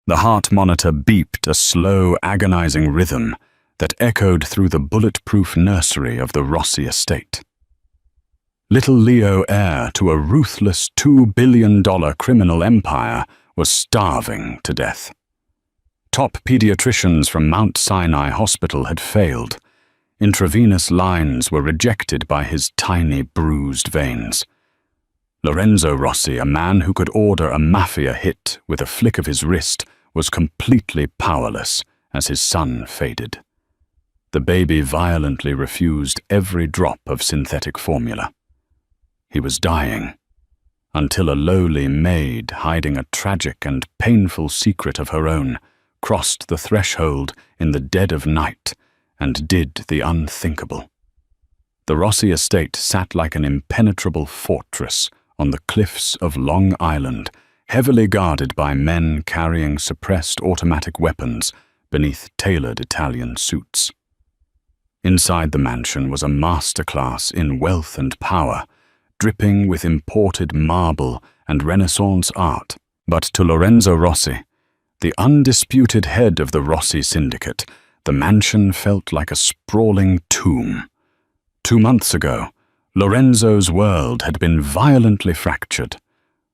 The heart monitor beeped a slow, agonizing rhythm that echoed through the bulletproof nursery of the Rossi estate. Little Leo, heir to a ruthless $2 billion criminal empire, was starving to death. Top pediatricians from Mount Sinai Hospital had failed. Intravenous lines were rejected by his tiny, bruised veins. Lorenzo Rossi, a man who could order a Mafia hit with a flick of his wrist, was completely powerless as his son faded. The baby violently refused every drop of synthetic formula. He was dying, until a lowly maid hiding a tragic and painful secret of her own crossed the threshold in the dead of night and did the unthinkable. The Rossi estate sat like an impenetrable fortress on the cliffs of Long Island, heavily guarded by men carrying suppressed automatic weapons beneath tailored Italian suits. Inside the mansion was a masterclass in wealth and power, dripping with imported marble and Renaissance art. But to Lorenzo Rossi, the undisputed head of the Rossi syndicate, the mansion felt like a sprawling tomb. 2 months ago, Lorenzo's world had been violently fractured.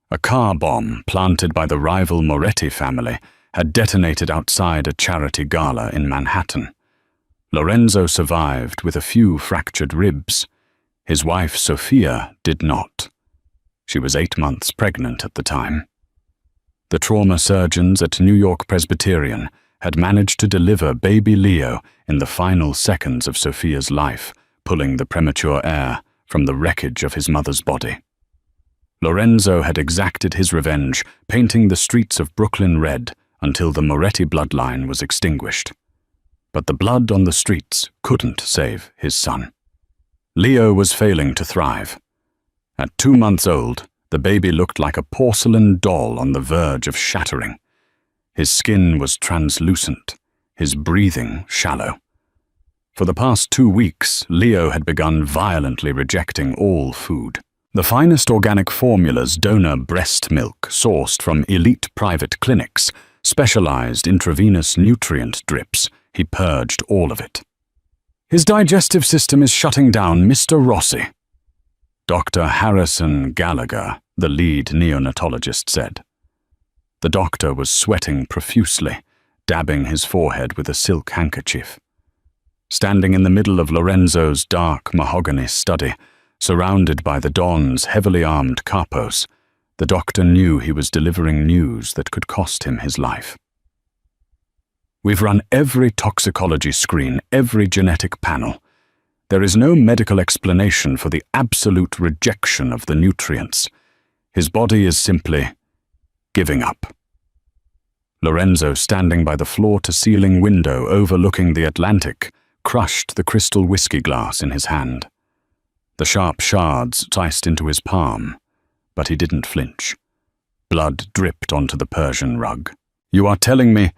A car bomb planted by the rival Moretti family had detonated outside a charity gala in Manhattan. Lorenzo survived with a few fractured ribs. His wife, Sophia, did not. She was 8 months pregnant at the time. The trauma surgeons at New York Presbyterian had managed to deliver baby Leo in the final seconds of Sophia's life, pulling the premature heir from the wreckage of his mother's body. Lorenzo had exacted his revenge, painting the streets of Brooklyn red until the Moretti bloodline was extinguished. But the blood on the streets couldn't save his son. Leo was failing to thrive. At 2 months old, the baby looked like a porcelain doll on the verge of shattering. His skin was translucent, his breathing shallow. For the past 2 weeks, Leo had begun violently rejecting all food. The finest organic formulas, donor breast milk sourced from elite private clinics, specialized intravenous nutrient drips, he purged all of it. His digestive system is shutting down, Mr. Rossi, Dr. Harrison Gallagher, the lead neonatologist, said. The doctor was sweating profusely, dabbing his forehead with a silk handkerchief. Standing in the middle of Lorenzo's dark mahogany study, surrounded by the Don's heavily armed capos, the doctor knew he was delivering news that could cost him his life. We've run every toxicology screen, every genetic panel. There is no medical explanation for the absolute rejection of the nutrients. His body is simply giving up. Lorenzo, standing by the floor-to-ceiling window overlooking the Atlantic, crushed the crystal whiskey glass in his hand. The sharp shards sliced into his palm, but he didn't flinch. Blood dripped onto the Persian rug. "You are telling me,"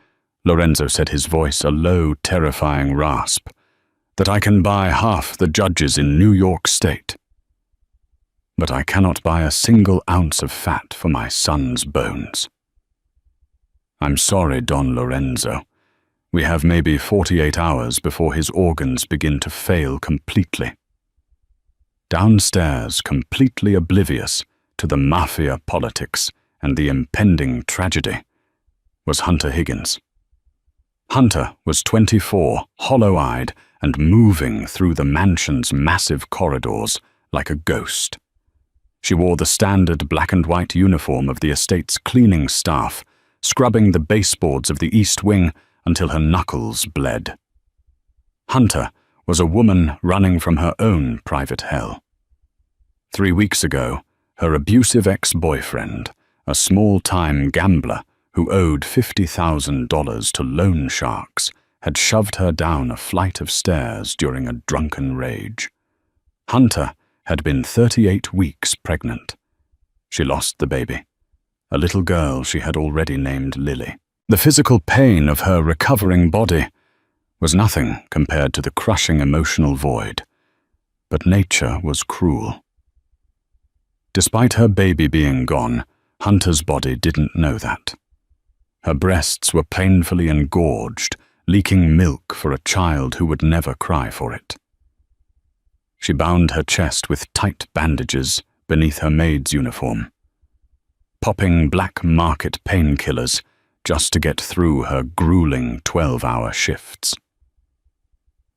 Lorenzo said, his voice a low, terrifying rasp, "that I can buy half the judges in New York State. But I cannot buy a single ounce of fat for my son's bones. I'm sorry, Don Lorenzo. We have maybe 48 hours before his organs begin to fail completely." Downstairs, completely oblivious to the Mafia politics and the impending tragedy, was Hunter Higgins. Hunter was 24, hollow-eyed, and moving through the mansion's massive corridors like a ghost. She wore the standard black-and-white uniform of the estate's cleaning staff, scrubbing the baseboards of the East Wing until her knuckles bled. Hunter was a woman running from her own private hell. 3 weeks ago, her abusive ex-boyfriend, a small-time gambler who owed $50,000 to loan sharks, had shoved her down a flight of stairs during a drunken rage. Hunter had been 38 weeks pregnant. She lost the baby, a little girl she had already named Lily. The physical pain of her recovering body was nothing compared to the crushing emotional void, but nature was cruel. Despite her baby being gone, Hunter's body didn't know that. Her breasts were painfully engorged, leaking milk for a child who would never cry for it. She bound her chest with tight bandages beneath her maid's uniform, popping black market painkillers just to get through her grueling 12-hour shifts.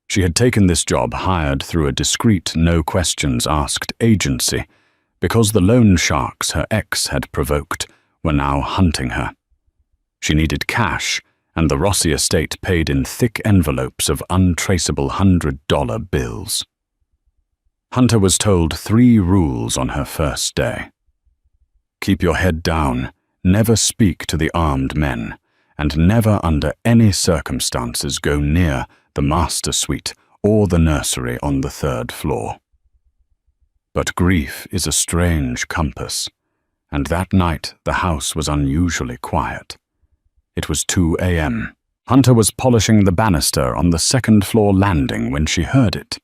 She had taken this job hired through a discreet, no-questions-asked agency because the loan sharks her ex had provoked were now hunting her. She needed cash, and the Rossi estate paid in thick envelopes of untraceable $100 bills. Hunter was told 3 rules on her first day. Keep your head down, never speak to the armed men, and never under any circumstances go near the master suite or the nursery on the 3rd floor. But grief is a strange compass, and that night the house was unusually quiet. It was 2 a.m. Hunter was polishing the banister on the 2nd floor landing when she heard it.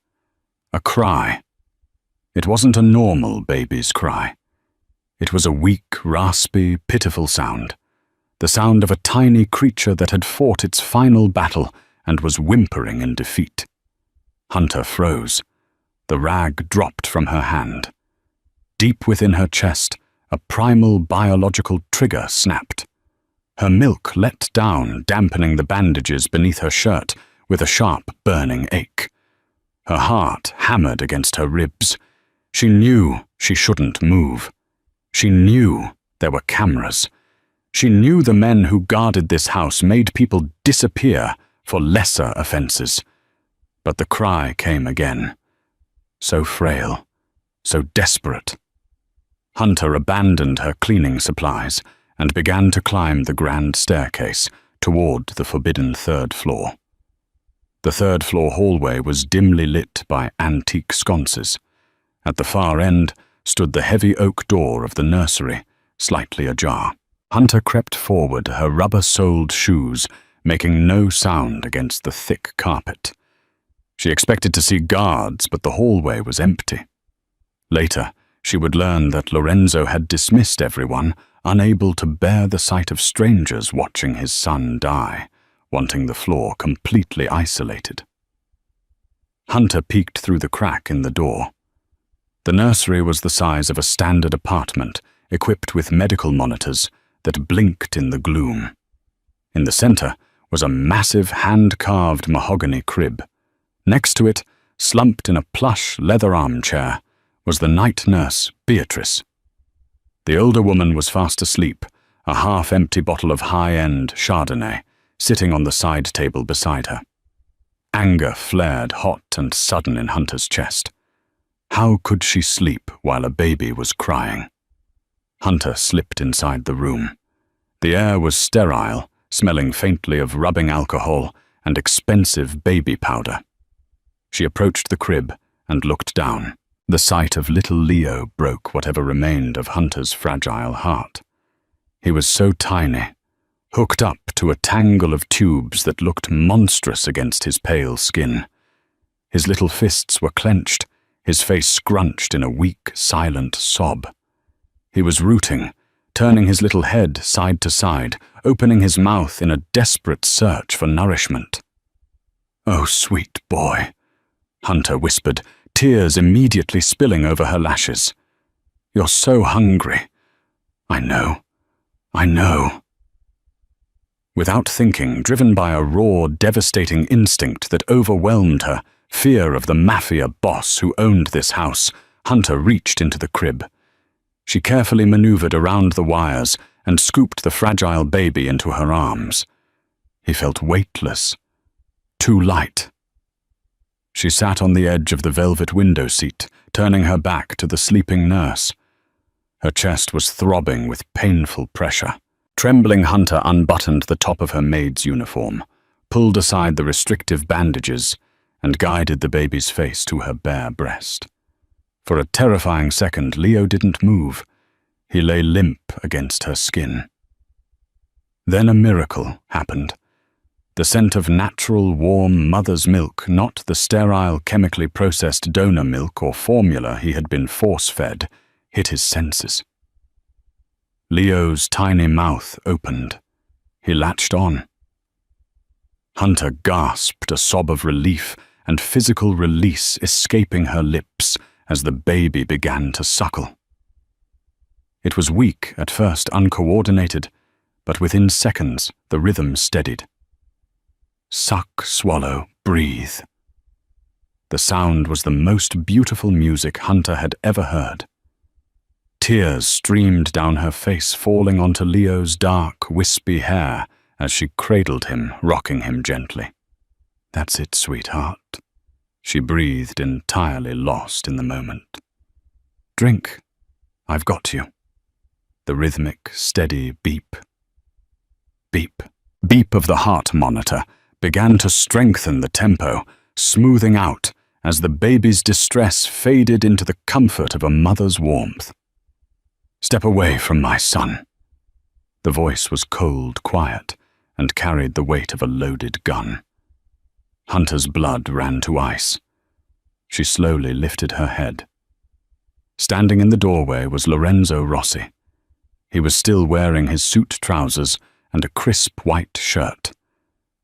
A cry. It wasn't a normal baby's cry. It was a weak, raspy, pitiful sound. The sound of a tiny creature that had fought its final battle and was whimpering in defeat. Hunter froze. The rag dropped from her hand. Deep within her chest, a primal biological trigger snapped. Her milk let down, dampening the bandages beneath her shirt with a sharp, burning ache. Her heart hammered against her ribs. She knew she shouldn't move. She knew there were cameras. She knew the men who guarded this house made people disappear for lesser offenses. But the cry came again. So frail, so desperate. Hunter abandoned her cleaning supplies and began to climb the grand staircase toward the forbidden 3rd floor. The 3rd floor hallway was dimly lit by antique sconces. At the far end stood the heavy oak door of the nursery, slightly ajar. Hunter crept forward, her rubber-soled shoes making no sound against the thick carpet. She expected to see guards, but the hallway was empty. Later, she would learn that Lorenzo had dismissed everyone, unable to bear the sight of strangers watching his son die, wanting the floor completely isolated. Hunter peeked through the crack in the door. The nursery was the size of a standard apartment, equipped with medical monitors that blinked in the gloom. In the center was a massive hand-carved mahogany crib. Next to it, slumped in a plush leather armchair, was the night nurse, Beatrice. The older woman was fast asleep, a half-empty bottle of high-end Chardonnay sitting on the side table beside her. Anger flared hot and sudden in Hunter's chest. How could she sleep while a baby was crying? Hunter slipped inside the room. The air was sterile, smelling faintly of rubbing alcohol and expensive baby powder. She approached the crib and looked down. The sight of little Leo broke whatever remained of Hunter's fragile heart. He was so tiny, hooked up to a tangle of tubes that looked monstrous against his pale skin. His little fists were clenched, his face scrunched in a weak, silent sob. He was rooting, turning his little head side to side, opening his mouth in a desperate search for nourishment. "Oh, sweet boy," Hunter whispered, tears immediately spilling over her lashes. "You're so hungry." I know. Without thinking, driven by a raw, devastating instinct that overwhelmed her, fear of the Mafia boss who owned this house, Hunter reached into the crib. She carefully maneuvered around the wires and scooped the fragile baby into her arms. He felt weightless, too light. She sat on the edge of the velvet window seat, turning her back to the sleeping nurse. Her chest was throbbing with painful pressure. Trembling, Hunter unbuttoned the top of her maid's uniform, pulled aside the restrictive bandages, and guided the baby's face to her bare breast. For a terrifying second, Leo didn't move. He lay limp against her skin. Then a miracle happened. The scent of natural, warm mother's milk, not the sterile, chemically processed donor milk or formula he had been force-fed, hit his senses. Leo's tiny mouth opened. He latched on. Hunter gasped, a sob of relief and physical release escaping her lips as the baby began to suckle. It was weak at first, uncoordinated, but within seconds the rhythm steadied. Suck, swallow, breathe. The sound was the most beautiful music Hunter had ever heard. Tears streamed down her face, falling onto Leo's dark, wispy hair as she cradled him, rocking him gently. "That's it, sweetheart," she breathed, entirely lost in the moment. "Drink. I've got you." The rhythmic, steady beep. Beep. Beep of the heart monitor began to strengthen the tempo, smoothing out as the baby's distress faded into the comfort of a mother's warmth. "Step away from my son." The voice was cold, quiet, and carried the weight of a loaded gun. Hunter's blood ran to ice. She slowly lifted her head. Standing in the doorway was Lorenzo Rossi. He was still wearing his suit trousers and a crisp white shirt.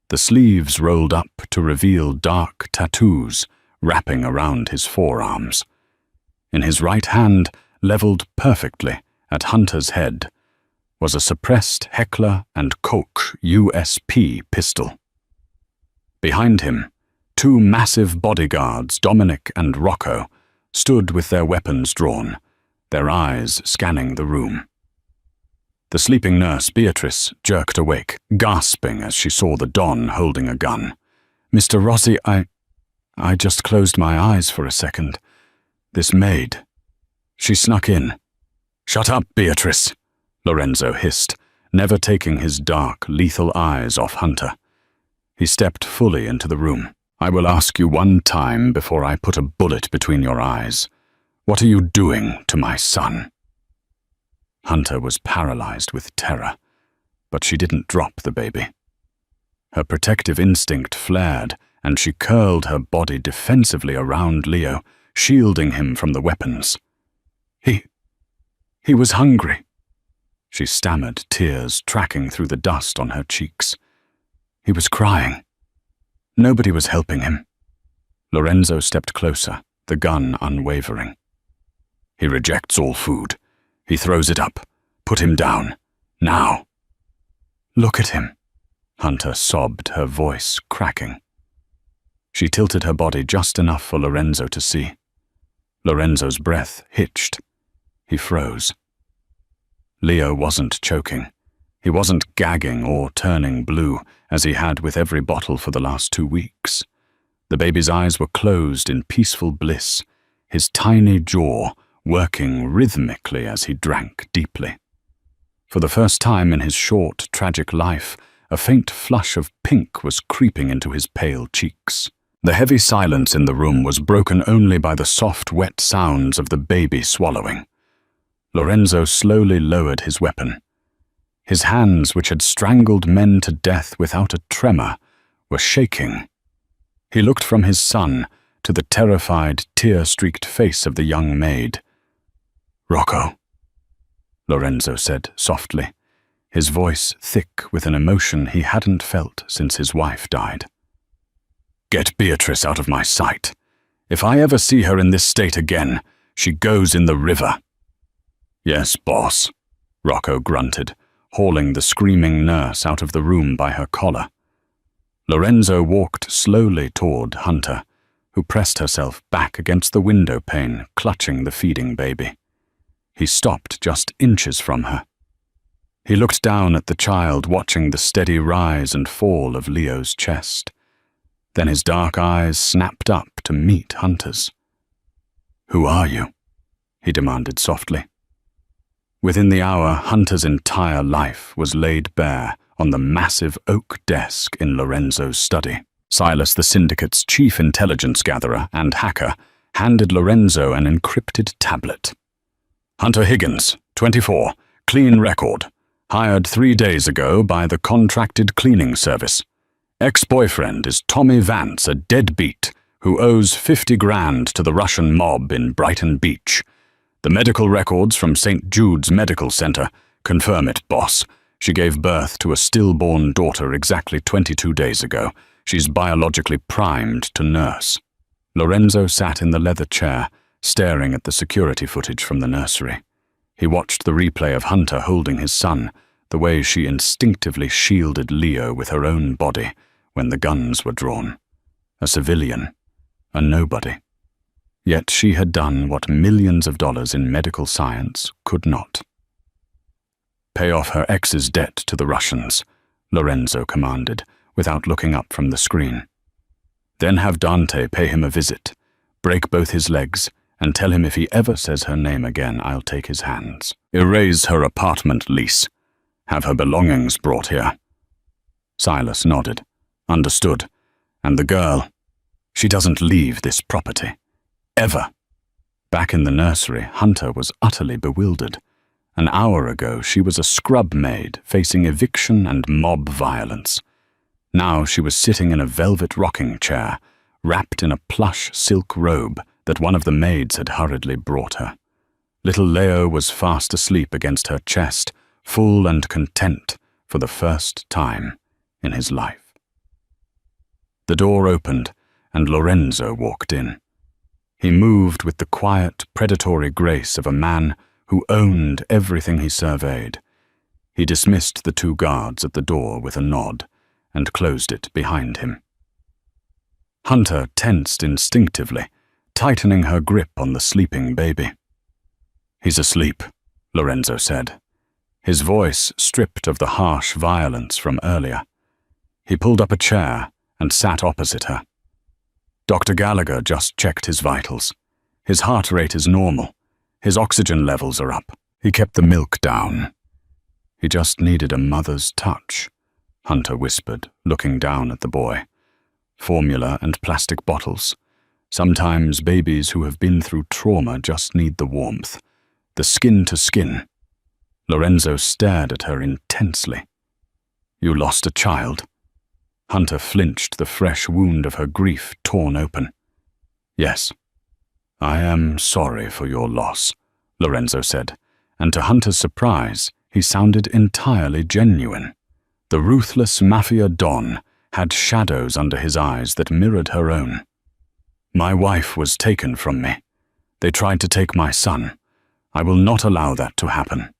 The sleeves rolled up to reveal dark tattoos wrapping around his forearms. In his right hand, leveled perfectly at Hunter's head, was a suppressed Heckler & Koch USP pistol. Behind him, two massive bodyguards, Dominic and Rocco, stood with their weapons drawn, their eyes scanning the room. The sleeping nurse, Beatrice, jerked awake, gasping as she saw the Don holding a gun. "Mr. Rossi, I just closed my eyes for a second. This Maid. She snuck in." "Shut up, Beatrice," Lorenzo hissed, never taking his dark, lethal eyes off Hunter. He stepped fully into the room. "I will ask you one time before I put a bullet between your eyes. What are you doing to my son?" Hunter was paralyzed with terror, but she didn't drop the baby. Her protective instinct flared, and she curled her body defensively around Leo, shielding him from the weapons. He was hungry," she stammered, tears tracking through the dust on her cheeks. "He was crying. Nobody was helping him." Lorenzo stepped closer, the gun unwavering. "He rejects all food. He throws it up. Put him down. Now." "Look at him," Hunter sobbed, her voice cracking. She tilted her body just enough for Lorenzo to see. Lorenzo's breath hitched. He froze. Leo wasn't choking. He wasn't gagging or turning blue, as he had with every bottle for the last 2 weeks. The baby's eyes were closed in peaceful bliss, his tiny jaw working rhythmically as he drank deeply. For the first time in his short, tragic life, a faint flush of pink was creeping into his pale cheeks. The heavy silence in the room was broken only by the soft, wet sounds of the baby swallowing. Lorenzo slowly lowered his weapon. His hands, which had strangled men to death without a tremor, were shaking. He looked from his son to the terrified, tear-streaked face of the young maid. "Rocco," Lorenzo said softly, his voice thick with an emotion he hadn't felt since his wife died. "Get Beatrice out of my sight. If I ever see her in this state again, she goes in the river." "Yes, boss," Rocco grunted, hauling the screaming nurse out of the room by her collar. Lorenzo walked slowly toward Hunter, who pressed herself back against the window pane, clutching the feeding baby. He stopped just inches from her. He looked down at the child, watching the steady rise and fall of Leo's chest. Then his dark eyes snapped up to meet Hunter's. "Who are you?" he demanded softly. Within the hour, Hunter's entire life was laid bare on the massive oak desk in Lorenzo's study. Silas, the syndicate's chief intelligence gatherer and hacker, handed Lorenzo an encrypted tablet. "Hunter Higgins, 24, clean record. Hired 3 days ago by the contracted cleaning service. Ex-boyfriend is Tommy Vance, a deadbeat who owes 50 grand to the Russian mob in Brighton Beach. The medical records from St. Jude's Medical Center confirm it, boss. She gave birth to a stillborn daughter exactly 22 days ago. She's biologically primed to nurse. Lorenzo sat in the leather chair, staring at the security footage from the nursery. He watched the replay of Hunter holding his son, the way she instinctively shielded Leo with her own body when the guns were drawn. A civilian, a nobody. Yet she had done what millions of dollars in medical science could not. "Pay off her ex's debt to the Russians," Lorenzo commanded, without looking up from the screen. "Then have Dante pay him a visit, break both his legs, and tell him if he ever says her name again, I'll take his hands. Erase her apartment lease. Have her belongings brought here." Silas nodded, understood, and the girl, she doesn't leave this property. Ever. Back in the nursery, Hunter was utterly bewildered. An hour ago, she was a scrub maid facing eviction and mob violence. Now she was sitting in a velvet rocking chair, wrapped in a plush silk robe that one of the maids had hurriedly brought her. Little Leo was fast asleep against her chest, full and content for the first time in his life. The door opened, and Lorenzo walked in. He moved with the quiet, predatory grace of a man who owned everything he surveyed. He dismissed the two guards at the door with a nod and closed it behind him. Hunter tensed instinctively, tightening her grip on the sleeping baby. "He's asleep," Lorenzo said, his voice stripped of the harsh violence from earlier. He pulled up a chair and sat opposite her. "Dr. Gallagher just checked his vitals. His heart rate is normal. His oxygen levels are up. He kept the milk down. He just needed a mother's touch," Hunter whispered, looking down at the boy. "Formula and plastic bottles. Sometimes babies who have been through trauma just need the warmth, the skin to skin." Lorenzo stared at her intensely. "You lost a child?" Hunter flinched, the fresh wound of her grief torn open. "Yes." "I am sorry for your loss," Lorenzo said, and to Hunter's surprise, he sounded entirely genuine. The ruthless Mafia Don had shadows under his eyes that mirrored her own. "My wife was taken from me. They tried to take my son. I will not allow that to happen.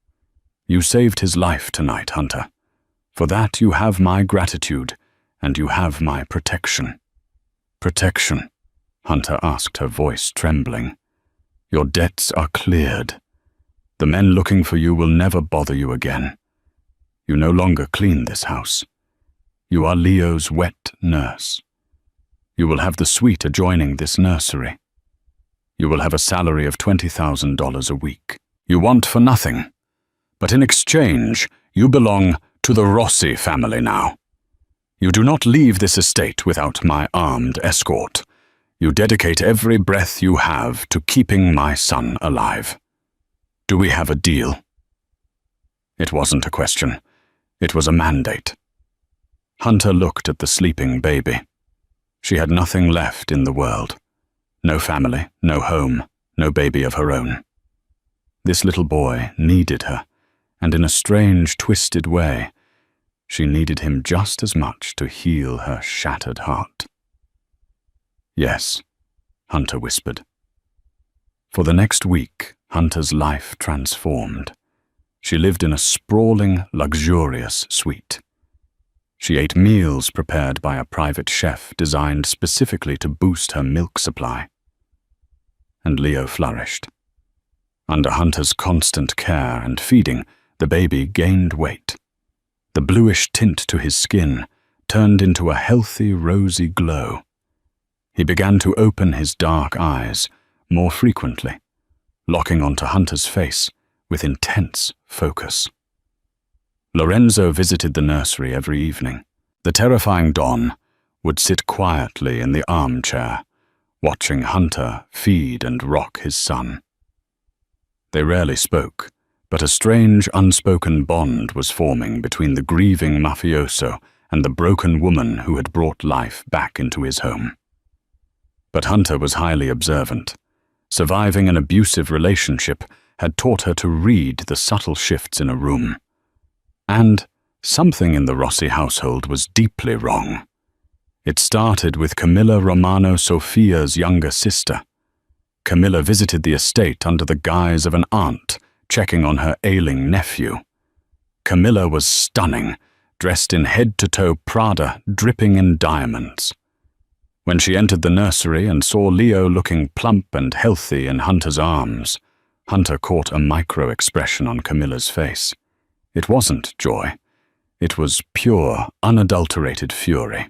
You saved his life tonight, Hunter. For that you have my gratitude, and you have my protection." "Protection?" Hunter asked, her voice trembling. "Your debts are cleared. The men looking for you will never bother you again. You no longer clean this house. You are Leo's wet nurse. You will have the suite adjoining this nursery. You will have a salary of $20,000 a week. You want for nothing. But in exchange, you belong to the Rossi family now. You do not leave this estate without my armed escort. You dedicate every breath you have to keeping my son alive. Do we have a deal?" It wasn't a question. It was a mandate. Hunter looked at the sleeping baby. She had nothing left in the world. No family, no home, no baby of her own. This little boy needed her, and in a strange, twisted way, she needed him just as much to heal her shattered heart. "Yes," Hunter whispered. For the next week, Hunter's life transformed. She lived in a sprawling, luxurious suite. She ate meals prepared by a private chef designed specifically to boost her milk supply. And Leo flourished. Under Hunter's constant care and feeding, the baby gained weight. The bluish tint to his skin turned into a healthy, rosy glow. He began to open his dark eyes more frequently, locking onto Hunter's face with intense focus. Lorenzo visited the nursery every evening. The terrifying Don would sit quietly in the armchair, watching Hunter feed and rock his son. They rarely spoke, but a strange, unspoken bond was forming between the grieving mafioso and the broken woman who had brought life back into his home. But Hunter was highly observant. Surviving an abusive relationship had taught her to read the subtle shifts in a room. And something in the Rossi household was deeply wrong. It started with Camilla Romano Sofia's younger sister. Camilla visited the estate under the guise of an aunt, checking on her ailing nephew. Camilla was stunning, dressed in head-to-toe Prada, dripping in diamonds. When she entered the nursery and saw Leo looking plump and healthy in Hunter's arms, Hunter caught a micro-expression on Camilla's face. It wasn't joy. It was pure, unadulterated fury.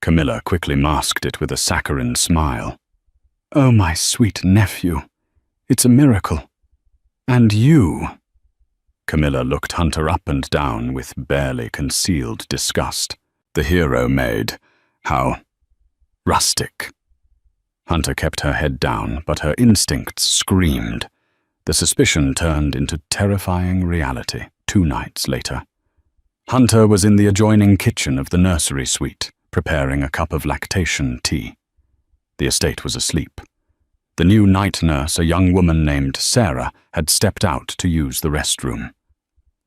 Camilla quickly masked it with a saccharine smile. "Oh, my sweet nephew. It's a miracle. And you." Camilla looked Hunter up and down with barely concealed disgust. "The hero Maid. How rustic." Hunter kept her head down, but her instincts screamed. The suspicion turned into terrifying reality 2 nights later. Hunter was in the adjoining kitchen of the nursery suite, preparing a cup of lactation tea. The estate was asleep. The new night nurse, a young woman named Sarah, had stepped out to use the restroom.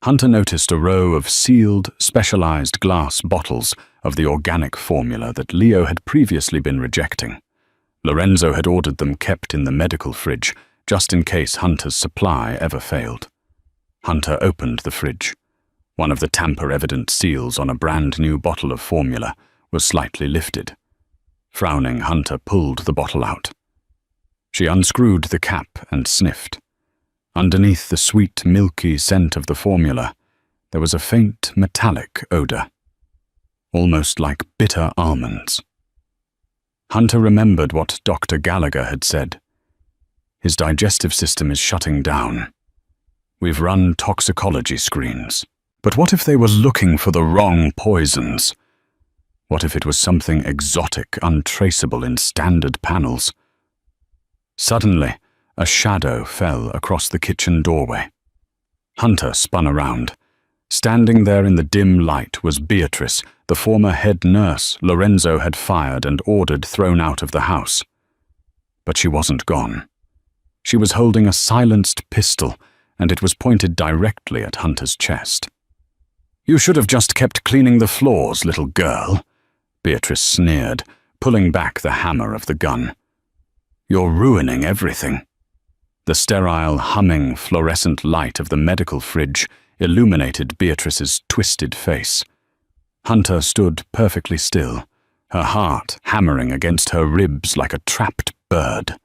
Hunter noticed a row of sealed, specialized glass bottles of the organic formula that Leo had previously been rejecting. Lorenzo had ordered them kept in the medical fridge, just in case Hunter's supply ever failed. Hunter opened the fridge. One of the tamper-evident seals on a brand-new bottle of formula was slightly lifted. Frowning, Hunter pulled the bottle out. She unscrewed the cap and sniffed. Underneath the sweet, milky scent of the formula, there was a faint, metallic odor, almost like bitter almonds. Hunter remembered what Dr. Gallagher had said. His digestive system is shutting down. We've run toxicology screens. But what if they were looking for the wrong poisons? What if it was something exotic, untraceable in standard panels? Suddenly, a shadow fell across the kitchen doorway. Hunter spun around. Standing there in the dim light was Beatrice, the former head nurse Lorenzo had fired and ordered thrown out of the house. But she wasn't gone. She was holding a silenced pistol, and it was pointed directly at Hunter's chest. "You should have just kept cleaning the floors, little girl," Beatrice sneered, pulling back the hammer of the gun. "You're ruining everything." The sterile, humming, fluorescent light of the medical fridge illuminated Beatrice's twisted face. Hunter stood perfectly still, her heart hammering against her ribs like a trapped bird.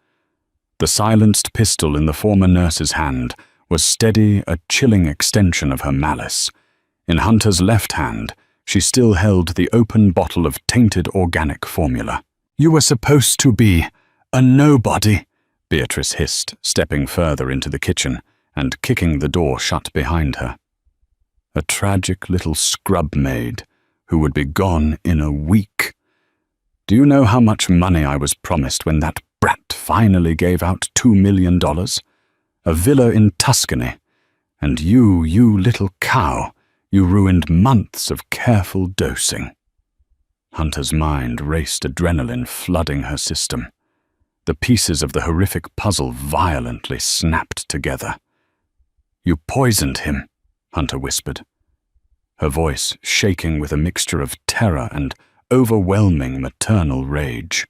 The silenced pistol in the former nurse's hand was steady, a chilling extension of her malice. In Hunter's left hand, she still held the open bottle of tainted organic formula. "You were supposed to be a nobody," Beatrice hissed, stepping further into the kitchen and kicking the door shut behind her. A tragic little scrub maid who would be gone in a week. "Do you know how much money I was promised when that brat finally gave out $2 million? A villa in Tuscany. And you little cow, you ruined months of careful dosing." Hunter's mind raced, adrenaline flooding her system. The pieces of the horrific puzzle violently snapped together. "You poisoned him," Hunter whispered, her voice shaking with a mixture of terror and overwhelming maternal rage.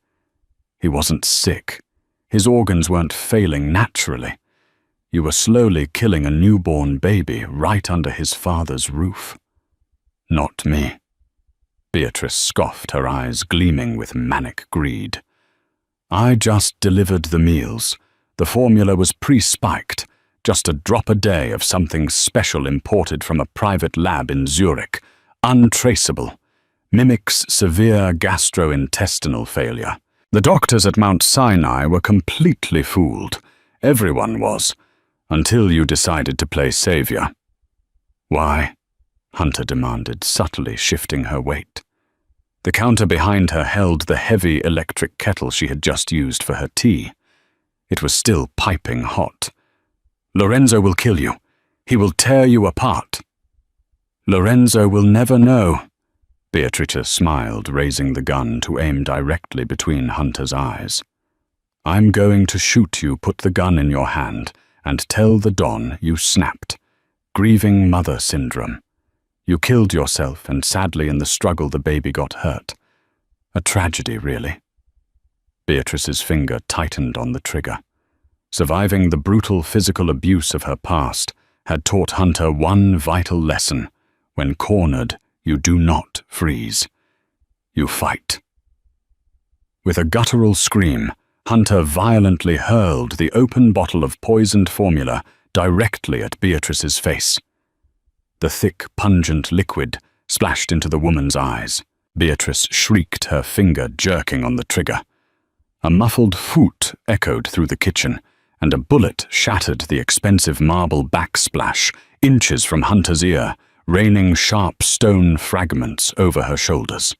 He wasn't sick. His organs weren't failing naturally. You were slowly killing a newborn baby right under his father's roof. "Not me." Beatrice scoffed, her eyes gleaming with manic greed. "I just delivered the meals. The formula was pre-spiked, just a drop a day of something special imported from a private lab in Zurich, untraceable, mimics severe gastrointestinal failure. The doctors at Mount Sinai were completely fooled. Everyone was, until you decided to play savior." "Why?" Hunter demanded, subtly shifting her weight. The counter behind her held the heavy electric kettle she had just used for her tea. It was still piping hot. "Lorenzo will kill you. He will tear you apart." "Lorenzo will never know." Beatrice smiled, raising the gun to aim directly between Hunter's eyes. "I'm going to shoot you. Put the gun in your hand and tell the Don you snapped. Grieving mother syndrome. You killed yourself, and sadly in the struggle the baby got hurt. A tragedy, really." Beatrice's finger tightened on the trigger. Surviving the brutal physical abuse of her past had taught Hunter one vital lesson: when cornered, you do not freeze. You fight. With a guttural scream, Hunter violently hurled the open bottle of poisoned formula directly at Beatrice's face. The thick, pungent liquid splashed into the woman's eyes. Beatrice shrieked, her finger jerking on the trigger. A muffled "phoot" echoed through the kitchen, and a bullet shattered the expensive marble backsplash inches from Hunter's ear, raining sharp stone fragments over her shoulders.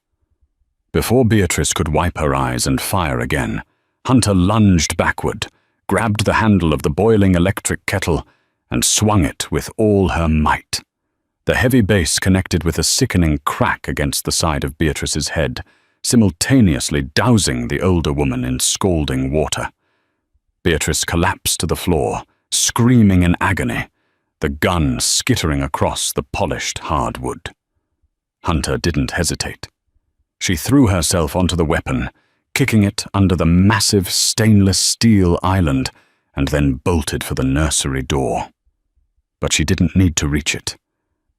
Before Beatrice could wipe her eyes and fire again, Hunter lunged backward, grabbed the handle of the boiling electric kettle, and swung it with all her might. The heavy base connected with a sickening crack against the side of Beatrice's head, simultaneously dousing the older woman in scalding water. Beatrice collapsed to the floor, screaming in agony, the gun skittering across the polished hardwood. Hunter didn't hesitate. She threw herself onto the weapon, kicking it under the massive stainless steel island, and then bolted for the nursery door. But she didn't need to reach it.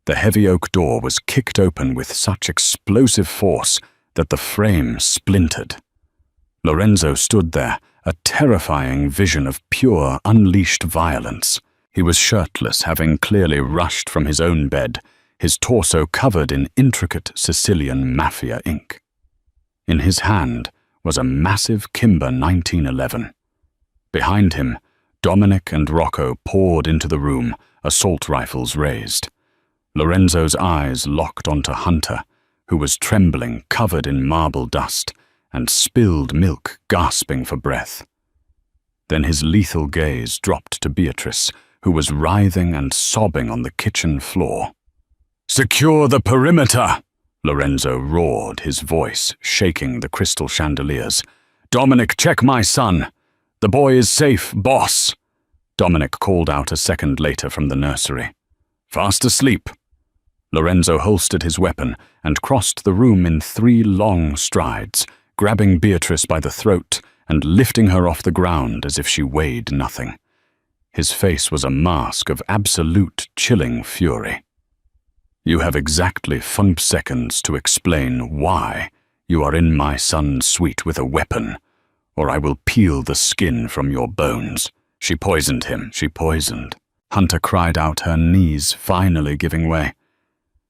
The heavy oak door was kicked open with such explosive force that the frame splintered. Lorenzo stood there, a terrifying vision of pure, unleashed violence. He was shirtless, having clearly rushed from his own bed, his torso covered in intricate Sicilian Mafia ink. In his hand was a massive Kimber 1911. Behind him, Dominic and Rocco poured into the room, assault rifles raised. Lorenzo's eyes locked onto Hunter, who was trembling, covered in marble dust, and spilled milk, gasping for breath. Then his lethal gaze dropped to Beatrice, who was writhing and sobbing on the kitchen floor. "Secure the perimeter!" Lorenzo roared, his voice shaking the crystal chandeliers. "Dominic, check my son. The boy is safe, boss." Dominic called out a second later from the nursery. "Fast asleep." Lorenzo holstered his weapon and crossed the room in 3 long strides, grabbing Beatrice by the throat and lifting her off the ground as if she weighed nothing. His face was a mask of absolute chilling fury. "You have exactly 5 seconds to explain why you are in my son's suite with a weapon, or I will peel the skin from your bones. She poisoned him, she poisoned." Hunter cried out, her knees finally giving way.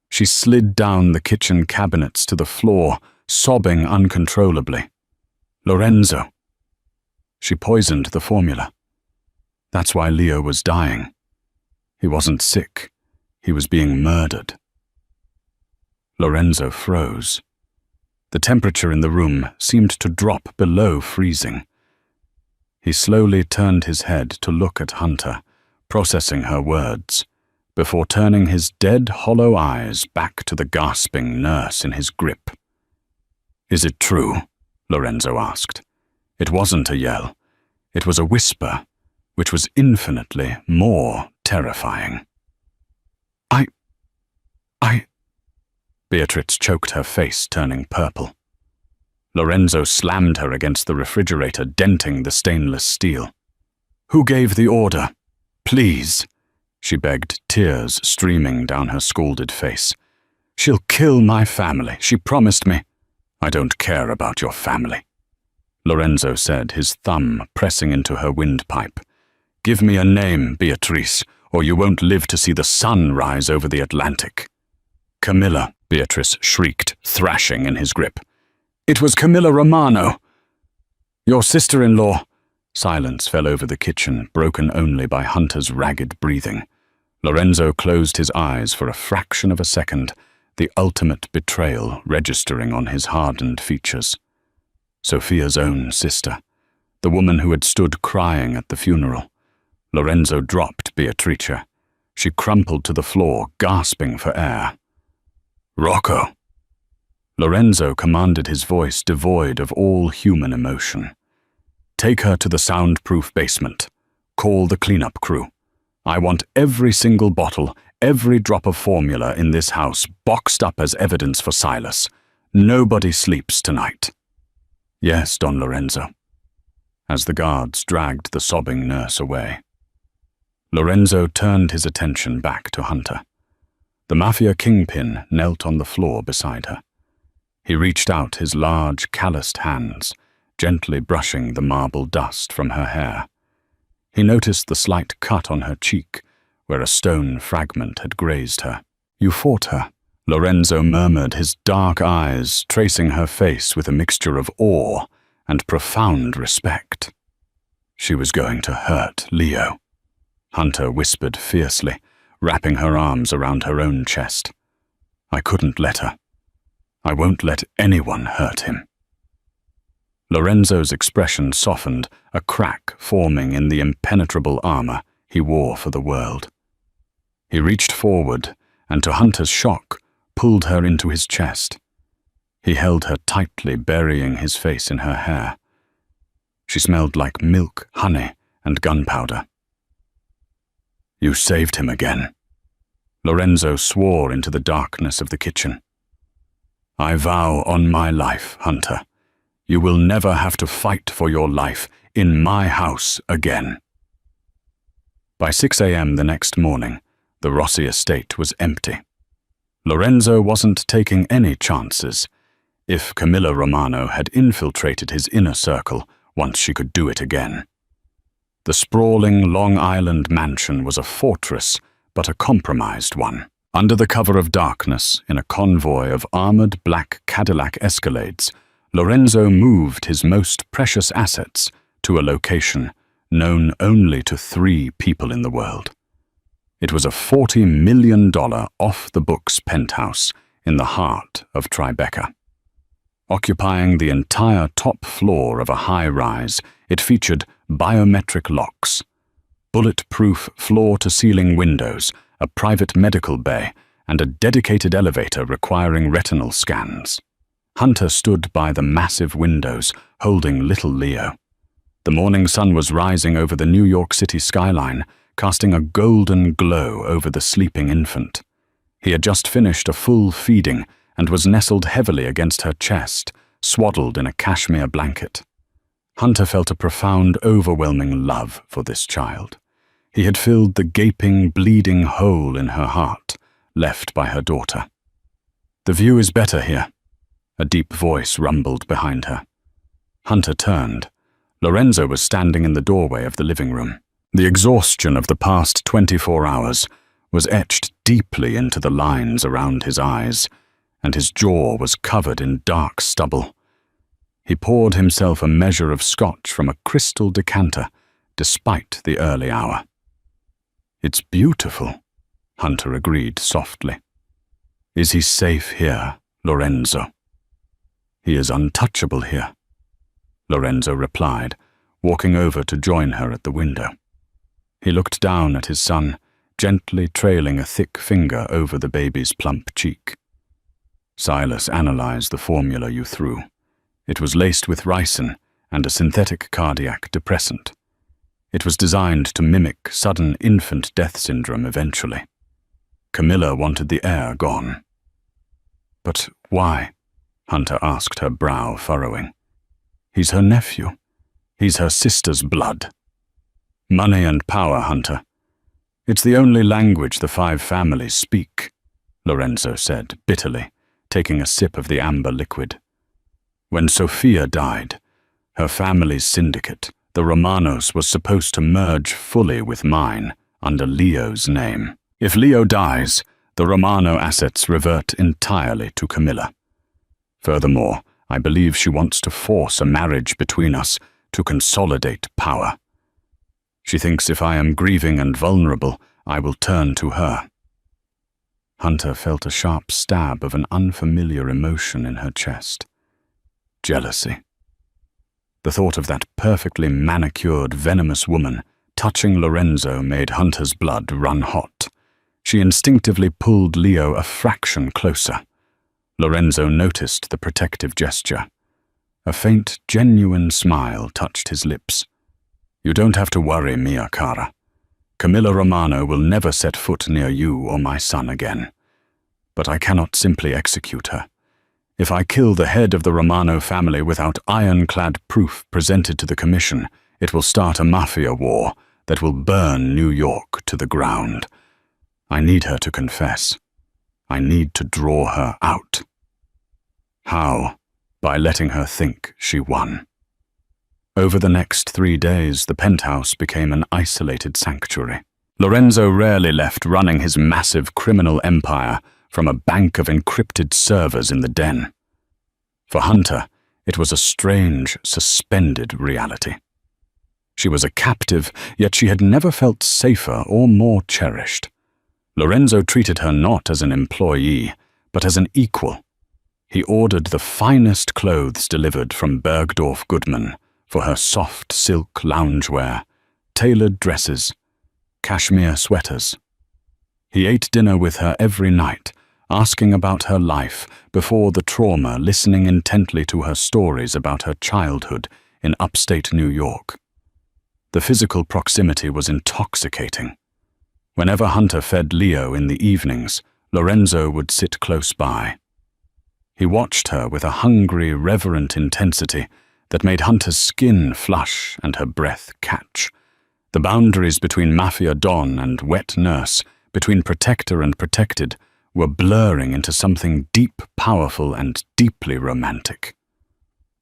She slid down the kitchen cabinets to the floor, sobbing uncontrollably. "Lorenzo." She poisoned the formula. That's why Leo was dying. He wasn't sick. He was being murdered. Lorenzo froze. The temperature in the room seemed to drop below freezing. He slowly turned his head to look at Hunter, processing her words, before turning his dead, hollow eyes back to the gasping nurse in his grip. "Is it true?" Lorenzo asked. It wasn't a yell. It was a whisper, which was infinitely more terrifying. I... Beatrice choked, her face turning purple. Lorenzo slammed her against the refrigerator, denting the stainless steel. "Who gave the order? Please," she begged, tears streaming down her scalded face. "She'll kill my family. She promised me." "I don't care about your family," Lorenzo said, his thumb pressing into her windpipe. "Give me a name, Beatrice, or you won't live to see the sun rise over the Atlantic." "Camilla," Beatrice shrieked, thrashing in his grip. "It was Camilla Romano." "Your sister-in-law." Silence fell over the kitchen, broken only by Hunter's ragged breathing. Lorenzo closed his eyes for a fraction of a second, the ultimate betrayal registering on his hardened features. Sophia's own sister, the woman who had stood crying at the funeral. Lorenzo dropped Beatrice. She crumpled to the floor, gasping for air. "Rocco!" Lorenzo commanded, his voice devoid of all human emotion. "Take her to the soundproof basement. Call the cleanup crew. I want every single bottle, Every drop of formula in this house boxed up as evidence for Silas. Nobody sleeps tonight." "Yes, Don Lorenzo," as the guards dragged the sobbing nurse away. Lorenzo turned his attention back to Hunter. The Mafia kingpin knelt on the floor beside her. He reached out his large, calloused hands, gently brushing the marble dust from her hair. He noticed the slight cut on her cheek, where a stone fragment had grazed her. "You fought her," Lorenzo murmured, his dark eyes tracing her face with a mixture of awe and profound respect. "She was going to hurt Leo," Hunter whispered fiercely, wrapping her arms around her own chest. "I couldn't let her. I won't let anyone hurt him." Lorenzo's expression softened, a crack forming in the impenetrable armor he wore for the world. He reached forward and, to Hunter's shock, pulled her into his chest. He held her tightly, burying his face in her hair. She smelled like milk, honey, and gunpowder. "You saved him again," Lorenzo swore into the darkness of the kitchen. "I vow on my life, Hunter, you will never have to fight for your life in my house again." By 6 a.m. the next morning, the Rossi estate was empty. Lorenzo wasn't taking any chances. If Camilla Romano had infiltrated his inner circle once she could do it again. The sprawling Long Island mansion was a fortress, but a compromised one. Under the cover of darkness, in a convoy of armored black Cadillac Escalades, Lorenzo moved his most precious assets to a location known only to 3 people in the world. It was a $40 million off-the-books penthouse in the heart of Tribeca. Occupying the entire top floor of a high-rise, it featured biometric locks, bulletproof floor-to-ceiling windows, a private medical bay, and a dedicated elevator requiring retinal scans. Hunter stood by the massive windows, holding little Leo. The morning sun was rising over the New York City skyline, casting a golden glow over the sleeping infant. He had just finished a full feeding and was nestled heavily against her chest, swaddled in a cashmere blanket. Hunter felt a profound, overwhelming love for this child. He had filled the gaping, bleeding hole in her heart, left by her daughter. "The view is better here," a deep voice rumbled behind her. Hunter turned. Lorenzo was standing in the doorway of the living room. The exhaustion of the past 24 hours was etched deeply into the lines around his eyes, and his jaw was covered in dark stubble. He poured himself a measure of scotch from a crystal decanter, despite the early hour. "It's beautiful," Hunter agreed softly. "Is he safe here, Lorenzo?" "He is untouchable here," Lorenzo replied, walking over to join her at the window. He looked down at his son, gently trailing a thick finger over the baby's plump cheek. "Silas analyzed the formula you threw. It was laced with ricin and a synthetic cardiac depressant. It was designed to mimic sudden infant death syndrome eventually. Camilla wanted the heir gone." "But why?" Hunter asked, her brow furrowing. "He's her nephew. He's her sister's blood." "Money and power, Hunter. It's the only language the 5 families speak," Lorenzo said bitterly, taking a sip of the amber liquid. "When Sophia died, her family's syndicate, the Romanos, was supposed to merge fully with mine under Leo's name. If Leo dies, the Romano assets revert entirely to Camilla. Furthermore, I believe she wants to force a marriage between us to consolidate power. She thinks if I am grieving and vulnerable, I will turn to her." Hunter felt a sharp stab of an unfamiliar emotion in her chest. Jealousy. The thought of that perfectly manicured, venomous woman touching Lorenzo made Hunter's blood run hot. She instinctively pulled Leo a fraction closer. Lorenzo noticed the protective gesture. A faint, genuine smile touched his lips. "You don't have to worry, mia cara. Camilla Romano will never set foot near you or my son again. But I cannot simply execute her. If I kill the head of the Romano family without ironclad proof presented to the Commission, it will start a Mafia war that will burn New York to the ground. I need her to confess. I need to draw her out. How? By letting her think she won. Over the next 3 days, the penthouse became an isolated sanctuary. Lorenzo rarely left running his massive criminal empire from a bank of encrypted servers in the den. For Hunter, it was a strange, suspended reality. She was a captive, yet she had never felt safer or more cherished. Lorenzo treated her not as an employee, but as an equal. He ordered the finest clothes delivered from Bergdorf Goodman for her soft silk loungewear, tailored dresses, cashmere sweaters. He ate dinner with her every night, asking about her life before the trauma, listening intently to her stories about her childhood in upstate New York. The physical proximity was intoxicating. Whenever Hunter fed Leo in the evenings, Lorenzo would sit close by. He watched her with a hungry, reverent intensity that made Hunter's skin flush and her breath catch. The boundaries between Mafia Don and wet nurse, between protector and protected, were blurring into something deep, powerful, and deeply romantic.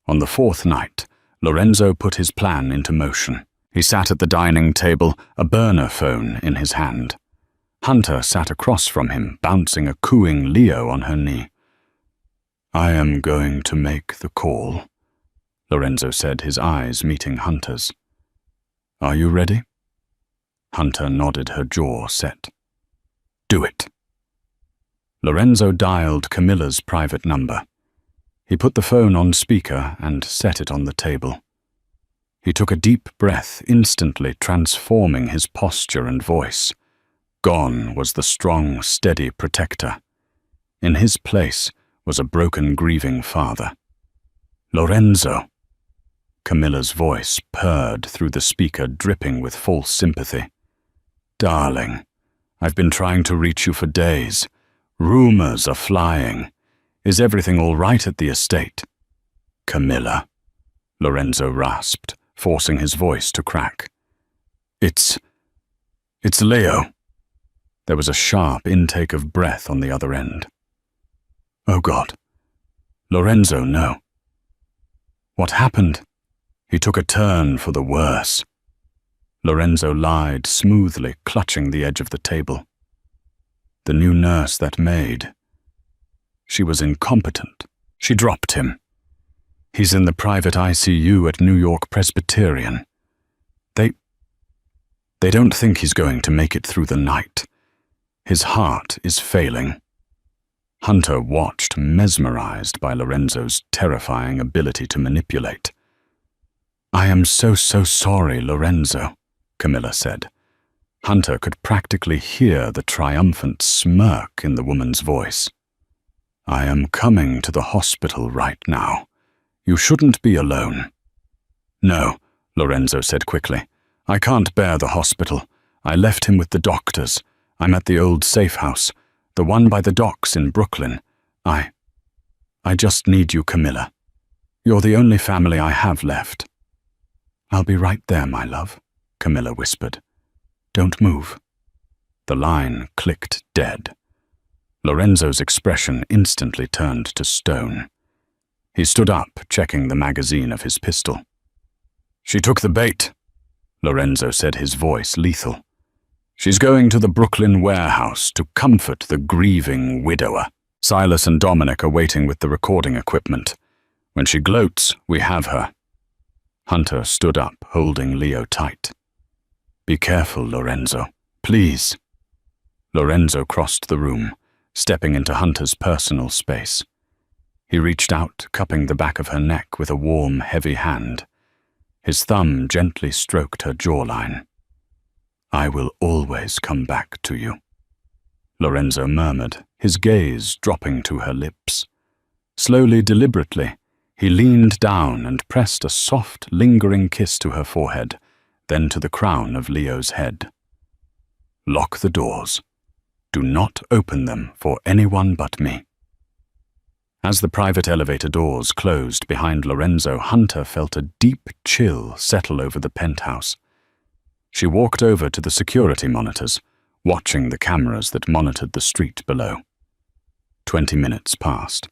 On the 4th night, Lorenzo put his plan into motion. He sat at the dining table, a burner phone in his hand. Hunter sat across from him, bouncing a cooing Leo on her knee. "I am going to make the call," Lorenzo said, his eyes meeting Hunter's. "Are you ready?" Hunter nodded, her jaw set. "Do it." Lorenzo dialed Camilla's private number. He put the phone on speaker and set it on the table. He took a deep breath, instantly transforming his posture and voice. Gone was the strong, steady protector. In his place was a broken, grieving father. "Lorenzo." Camilla's voice purred through the speaker, dripping with false sympathy. "Darling, I've been trying to reach you for days. Rumors are flying. Is everything all right at the estate?" "Camilla," Lorenzo rasped, forcing his voice to crack. It's Leo." There was a sharp intake of breath on the other end. "Oh God. Lorenzo, no." "What happened?" He took a turn for the worse. Lorenzo lied smoothly, clutching the edge of the table. "The new nurse, that Maid. She was incompetent. She dropped him. He's in the private ICU at New York Presbyterian. They don't think he's going to make it through the night. His heart is failing." Hunter watched, mesmerized by Lorenzo's terrifying ability to manipulate. "I am so sorry, Lorenzo," Camilla said. Hunter could practically hear the triumphant smirk in the woman's voice. "I am coming to the hospital right now. You shouldn't be alone." "No," Lorenzo said quickly. "I can't bear the hospital. I left him with the doctors. I'm at the old safe house, the one by the docks in Brooklyn. I just need you, Camilla. You're the only family I have left." "I'll be right there, my love," Camilla whispered. "Don't move." The line clicked dead. Lorenzo's expression instantly turned to stone. He stood up, checking the magazine of his pistol. "She took the bait," Lorenzo said, his voice lethal. "She's going to the Brooklyn warehouse to comfort the grieving widower. Silas and Dominic are waiting with the recording equipment. When she gloats, we have her." Hunter stood up, holding Leo tight. "Be careful, Lorenzo. Please." Lorenzo crossed the room, stepping into Hunter's personal space. He reached out, cupping the back of her neck with a warm, heavy hand. His thumb gently stroked her jawline. "I will always come back to you," Lorenzo murmured, his gaze dropping to her lips. Slowly, deliberately, he leaned down and pressed a soft, lingering kiss to her forehead, then to the crown of Leo's head. Lock the doors. Do not open them for anyone but me." As the private elevator doors closed behind Lorenzo, Hunter felt a deep chill settle over the penthouse. She walked over to the security monitors, watching the cameras that monitored the street below. 20 minutes passed.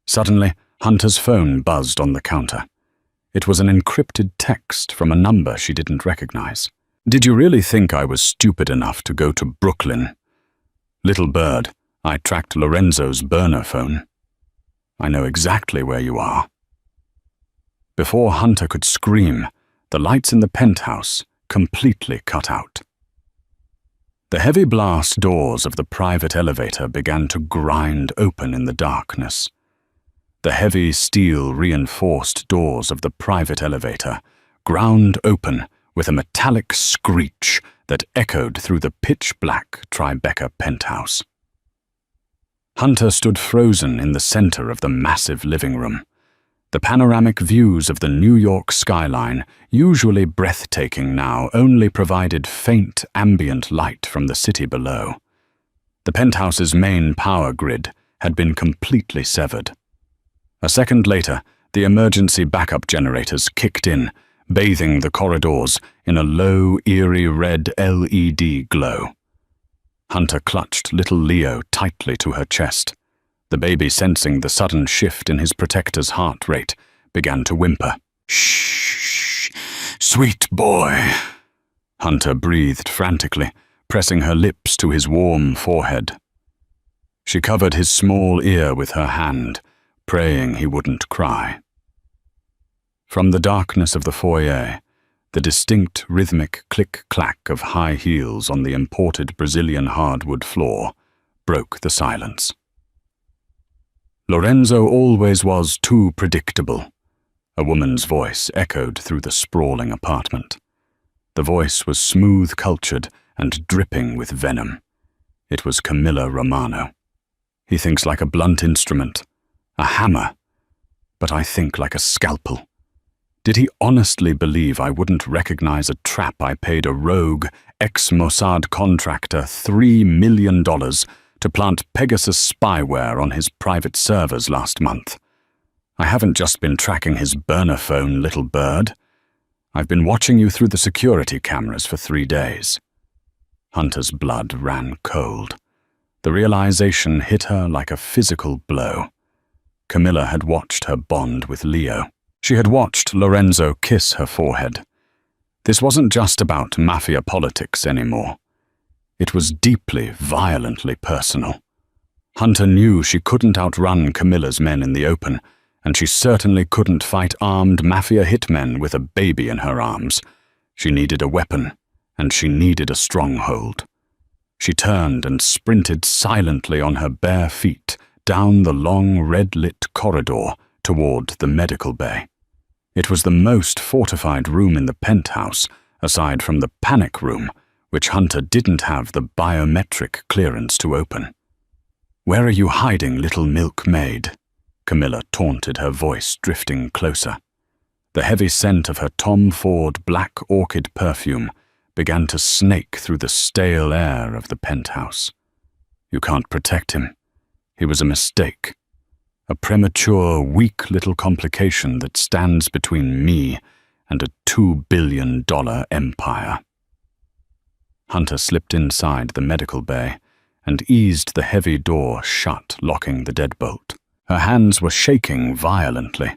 Suddenly, Hunter's phone buzzed on the counter. It was an encrypted text from a number she didn't recognize. "Did you really think I was stupid enough to go to Brooklyn? Little bird, I tracked Lorenzo's burner phone. I know exactly where you are." Before Hunter could scream, the lights in the penthouse completely cut out. The heavy blast doors of the private elevator began to grind open in the darkness. The heavy steel-reinforced doors of the private elevator ground open with a metallic screech that echoed through the pitch-black Tribeca penthouse. Hunter stood frozen in the center of the massive living room. The panoramic views of the New York skyline, usually breathtaking now, only provided faint ambient light from the city below. The penthouse's main power grid had been completely severed. A second later, the emergency backup generators kicked in, bathing the corridors in a low, eerie red LED glow. Hunter clutched little Leo tightly to her chest. The baby, sensing the sudden shift in his protector's heart rate, began to whimper. "Shh, sweet boy," Hunter breathed frantically, pressing her lips to his warm forehead. She covered his small ear with her hand, praying he wouldn't cry. From the darkness of the foyer, the distinct rhythmic click-clack of high heels on the imported Brazilian hardwood floor broke the silence. "Lorenzo always was too predictable," a woman's voice echoed through the sprawling apartment. The voice was smooth-cultured and dripping with venom. It was Camilla Romano. "He thinks like a blunt instrument, a hammer, but I think like a scalpel. Did he honestly believe I wouldn't recognize a trap I paid a rogue ex-Mossad contractor $3 million to plant Pegasus spyware on his private servers last month? I haven't just been tracking his burner phone, little bird. I've been watching you through the security cameras for 3 days." Hunter's blood ran cold. The realization hit her like a physical blow. Camilla had watched her bond with Leo. She had watched Lorenzo kiss her forehead. This wasn't just about Mafia politics anymore. It was deeply, violently personal. Hunter knew she couldn't outrun Camilla's men in the open, and she certainly couldn't fight armed Mafia hitmen with a baby in her arms. She needed a weapon, and she needed a stronghold. She turned and sprinted silently on her bare feet down the long red-lit corridor toward the medical bay. It was the most fortified room in the penthouse, aside from the panic room, which Hunter didn't have the biometric clearance to open. "Where are you hiding, little milkmaid?" Camilla taunted, her voice drifting closer. The heavy scent of her Tom Ford black orchid perfume began to snake through the stale air of the penthouse. "You can't protect him. He was a mistake. A premature, weak little complication that stands between me and a $2 billion empire." Hunter slipped inside the medical bay and eased the heavy door shut, locking the deadbolt. Her hands were shaking violently.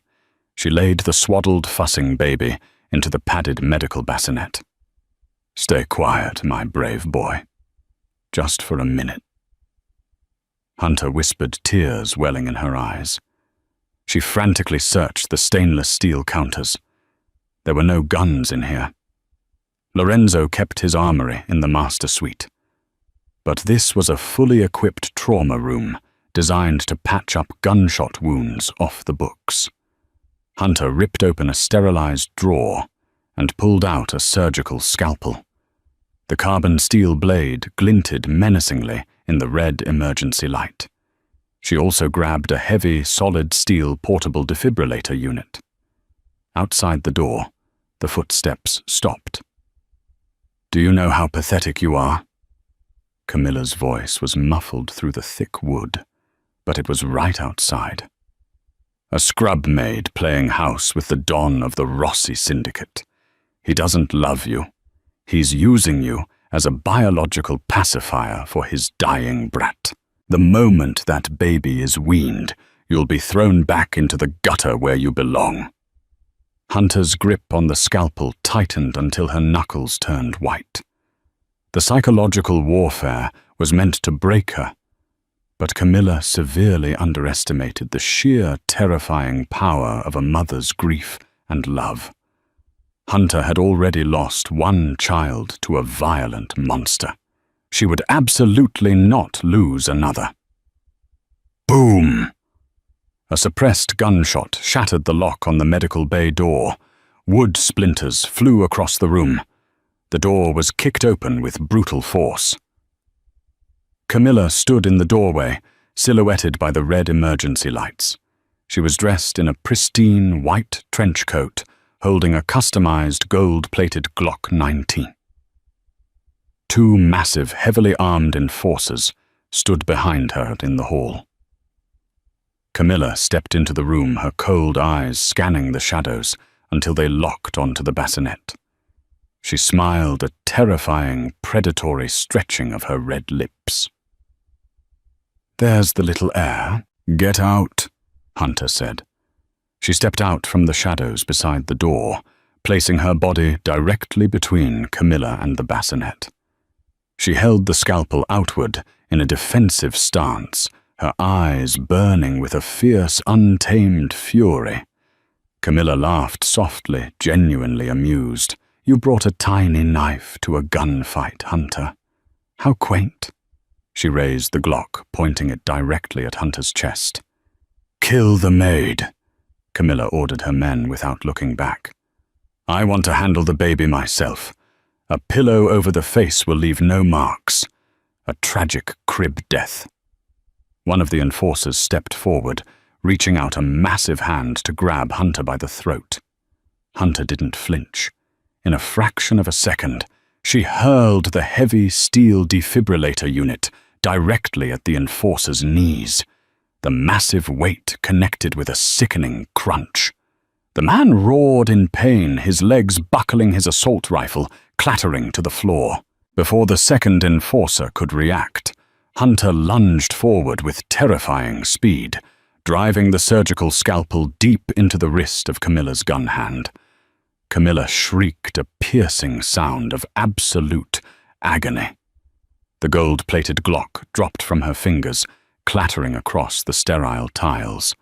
She laid the swaddled, fussing baby into the padded medical bassinet. "Stay quiet, my brave boy. Just for a minute." Hunter whispered, tears welling in her eyes. She frantically searched the stainless steel counters. There were no guns in here. Lorenzo kept his armory in the master suite. But this was a fully equipped trauma room designed to patch up gunshot wounds off the books. Hunter ripped open a sterilized drawer and pulled out a surgical scalpel. The carbon steel blade glinted menacingly in the red emergency light. She also grabbed a heavy, solid steel portable defibrillator unit. Outside the door, the footsteps stopped. Do you know how pathetic you are? Camilla's voice was muffled through the thick wood, but it was right outside. A scrub maid playing house with the Don of the Rossi Syndicate. He doesn't love you. He's using you as a biological pacifier for his dying brat. The moment that baby is weaned, you'll be thrown back into the gutter where you belong. Hunter's grip on the scalpel tightened until her knuckles turned white. The psychological warfare was meant to break her, but Camilla severely underestimated the sheer terrifying power of a mother's grief and love. Hunter had already lost one child to a violent monster. She would absolutely not lose another. Boom! A suppressed gunshot shattered the lock on the medical bay door. Wood splinters flew across the room. The door was kicked open with brutal force. Camilla stood in the doorway, silhouetted by the red emergency lights. She was dressed in a pristine white trench coat, holding a customized gold-plated Glock 19. Two massive, heavily armed enforcers stood behind her in the hall. Camilla stepped into the room, her cold eyes scanning the shadows until they locked onto the bassinet. She smiled, a terrifying, predatory stretching of her red lips. "There's the little heir. Get out," Hunter said. She stepped out from the shadows beside the door, placing her body directly between Camilla and the bassinet. She held the scalpel outward in a defensive stance, her eyes burning with a fierce, untamed fury. Camilla laughed softly, genuinely amused. "You brought a tiny knife to a gunfight, Hunter. How quaint." She raised the Glock, pointing it directly at Hunter's chest. "Kill the maid," Camilla ordered her men without looking back. "I want to handle the baby myself. A pillow over the face will leave no marks. A tragic crib death." One of the enforcers stepped forward, reaching out a massive hand to grab Hunter by the throat. Hunter didn't flinch. In a fraction of a second, she hurled the heavy steel defibrillator unit directly at the enforcer's knees. The massive weight connected with a sickening crunch. The man roared in pain, his legs buckling his assault rifle, clattering to the floor. Before the second enforcer could react, Hunter lunged forward with terrifying speed, driving the surgical scalpel deep into the wrist of Camilla's gun hand. Camilla shrieked a piercing sound of absolute agony. The gold-plated Glock dropped from her fingers, clattering across the sterile tiles.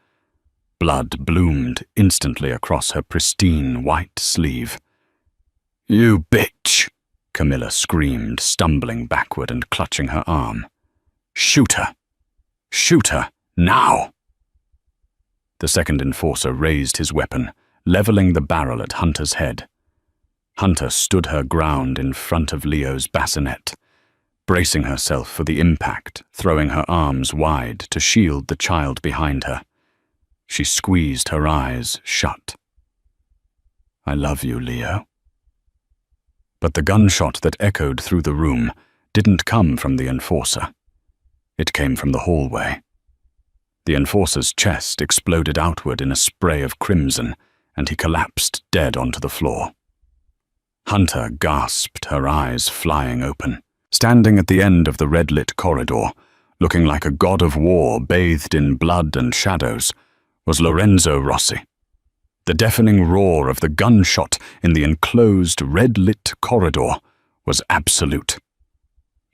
Blood bloomed instantly across her pristine white sleeve. "You bitch!" Camilla screamed, stumbling backward and clutching her arm. "Shoot her! Shoot her, now!" The second enforcer raised his weapon, leveling the barrel at Hunter's head. Hunter stood her ground in front of Leo's bassinet, bracing herself for the impact, throwing her arms wide to shield the child behind her. She squeezed her eyes shut. "I love you, Leo." But the gunshot that echoed through the room didn't come from the enforcer. It came from the hallway. The enforcer's chest exploded outward in a spray of crimson, and he collapsed dead onto the floor. Hunter gasped, her eyes flying open. Standing at the end of the red-lit corridor, looking like a god of war bathed in blood and shadows, was Lorenzo Rossi. The deafening roar of the gunshot in the enclosed red-lit corridor was absolute.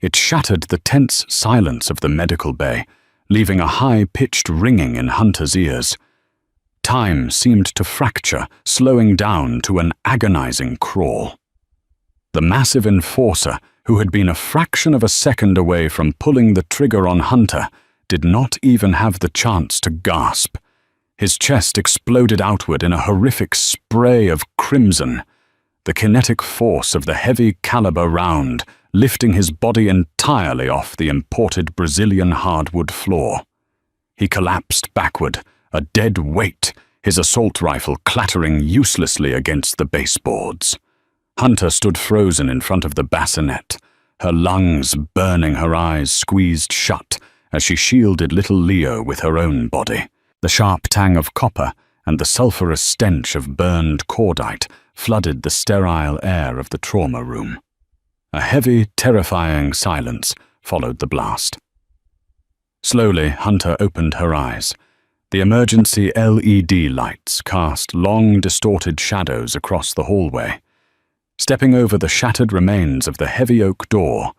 It shattered the tense silence of the medical bay, leaving a high-pitched ringing in Hunter's ears. Time seemed to fracture, slowing down to an agonizing crawl. The massive enforcer, who had been a fraction of a second away from pulling the trigger on Hunter, did not even have the chance to gasp. His chest exploded outward in a horrific spray of crimson, the kinetic force of the heavy caliber round lifting his body entirely off the imported Brazilian hardwood floor. He collapsed backward, a dead weight, his assault rifle clattering uselessly against the baseboards. Hunter stood frozen in front of the bassinet, her lungs burning, her eyes squeezed shut as she shielded little Leo with her own body. The sharp tang of copper and the sulphurous stench of burned cordite flooded the sterile air of the trauma room. A heavy, terrifying silence followed the blast. Slowly, Hunter opened her eyes. The emergency LED lights cast long, distorted shadows across the hallway. Stepping over the shattered remains of the heavy oak door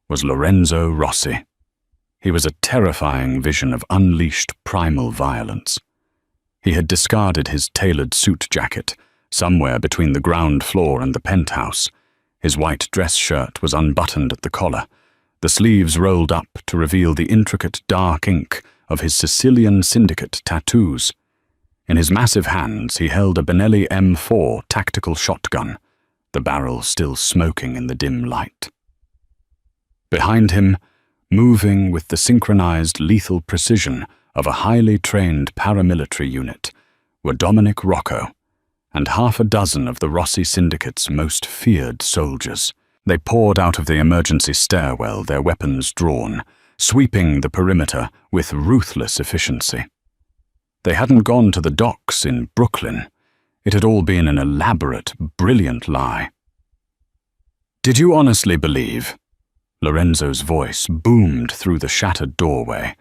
was Lorenzo Rossi. He was a terrifying vision of unleashed primal violence. He had discarded his tailored suit jacket, somewhere between the ground floor and the penthouse. His white dress shirt was unbuttoned at the collar, the sleeves rolled up to reveal the intricate dark ink of his Sicilian syndicate tattoos. In his massive hands he held a Benelli M4 tactical shotgun, the barrel still smoking in the dim light. Behind him, moving with the synchronized lethal precision of a highly trained paramilitary unit, were Dominic Rocco and half a dozen of the Rossi Syndicate's most feared soldiers. They poured out of the emergency stairwell, their weapons drawn, sweeping the perimeter with ruthless efficiency. They hadn't gone to the docks in Brooklyn. It had all been an elaborate, brilliant lie. "Did you honestly believe?" Lorenzo's voice boomed through the shattered doorway,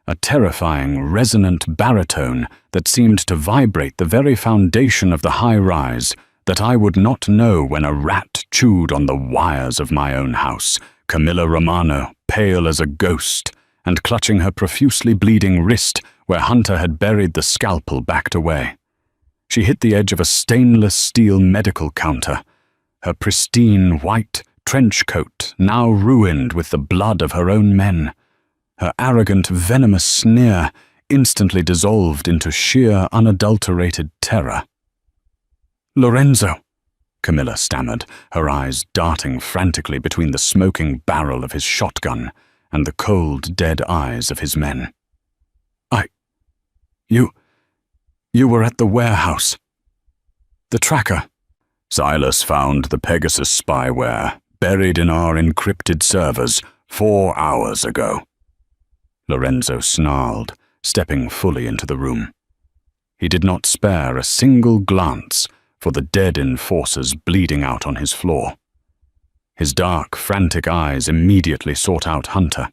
a terrifying, resonant baritone that seemed to vibrate the very foundation of the high-rise, that I would not know when a rat chewed on the wires of my own house, Camilla Romano, pale as a ghost, and clutching her profusely bleeding wrist where Hunter had buried the scalpel backed away. She hit the edge of a stainless steel medical counter, her pristine white trench coat now ruined with the blood of her own men. Her arrogant, venomous sneer instantly dissolved into sheer, unadulterated terror. "Lorenzo," Camilla stammered, her eyes darting frantically between the smoking barrel of his shotgun and the cold, dead eyes of his men. You were at the warehouse. The tracker." "Silas found the Pegasus spyware buried in our encrypted servers 4 hours ago." Lorenzo snarled, stepping fully into the room. He did not spare a single glance for the dead enforcers bleeding out on his floor. His dark, frantic eyes immediately sought out Hunter.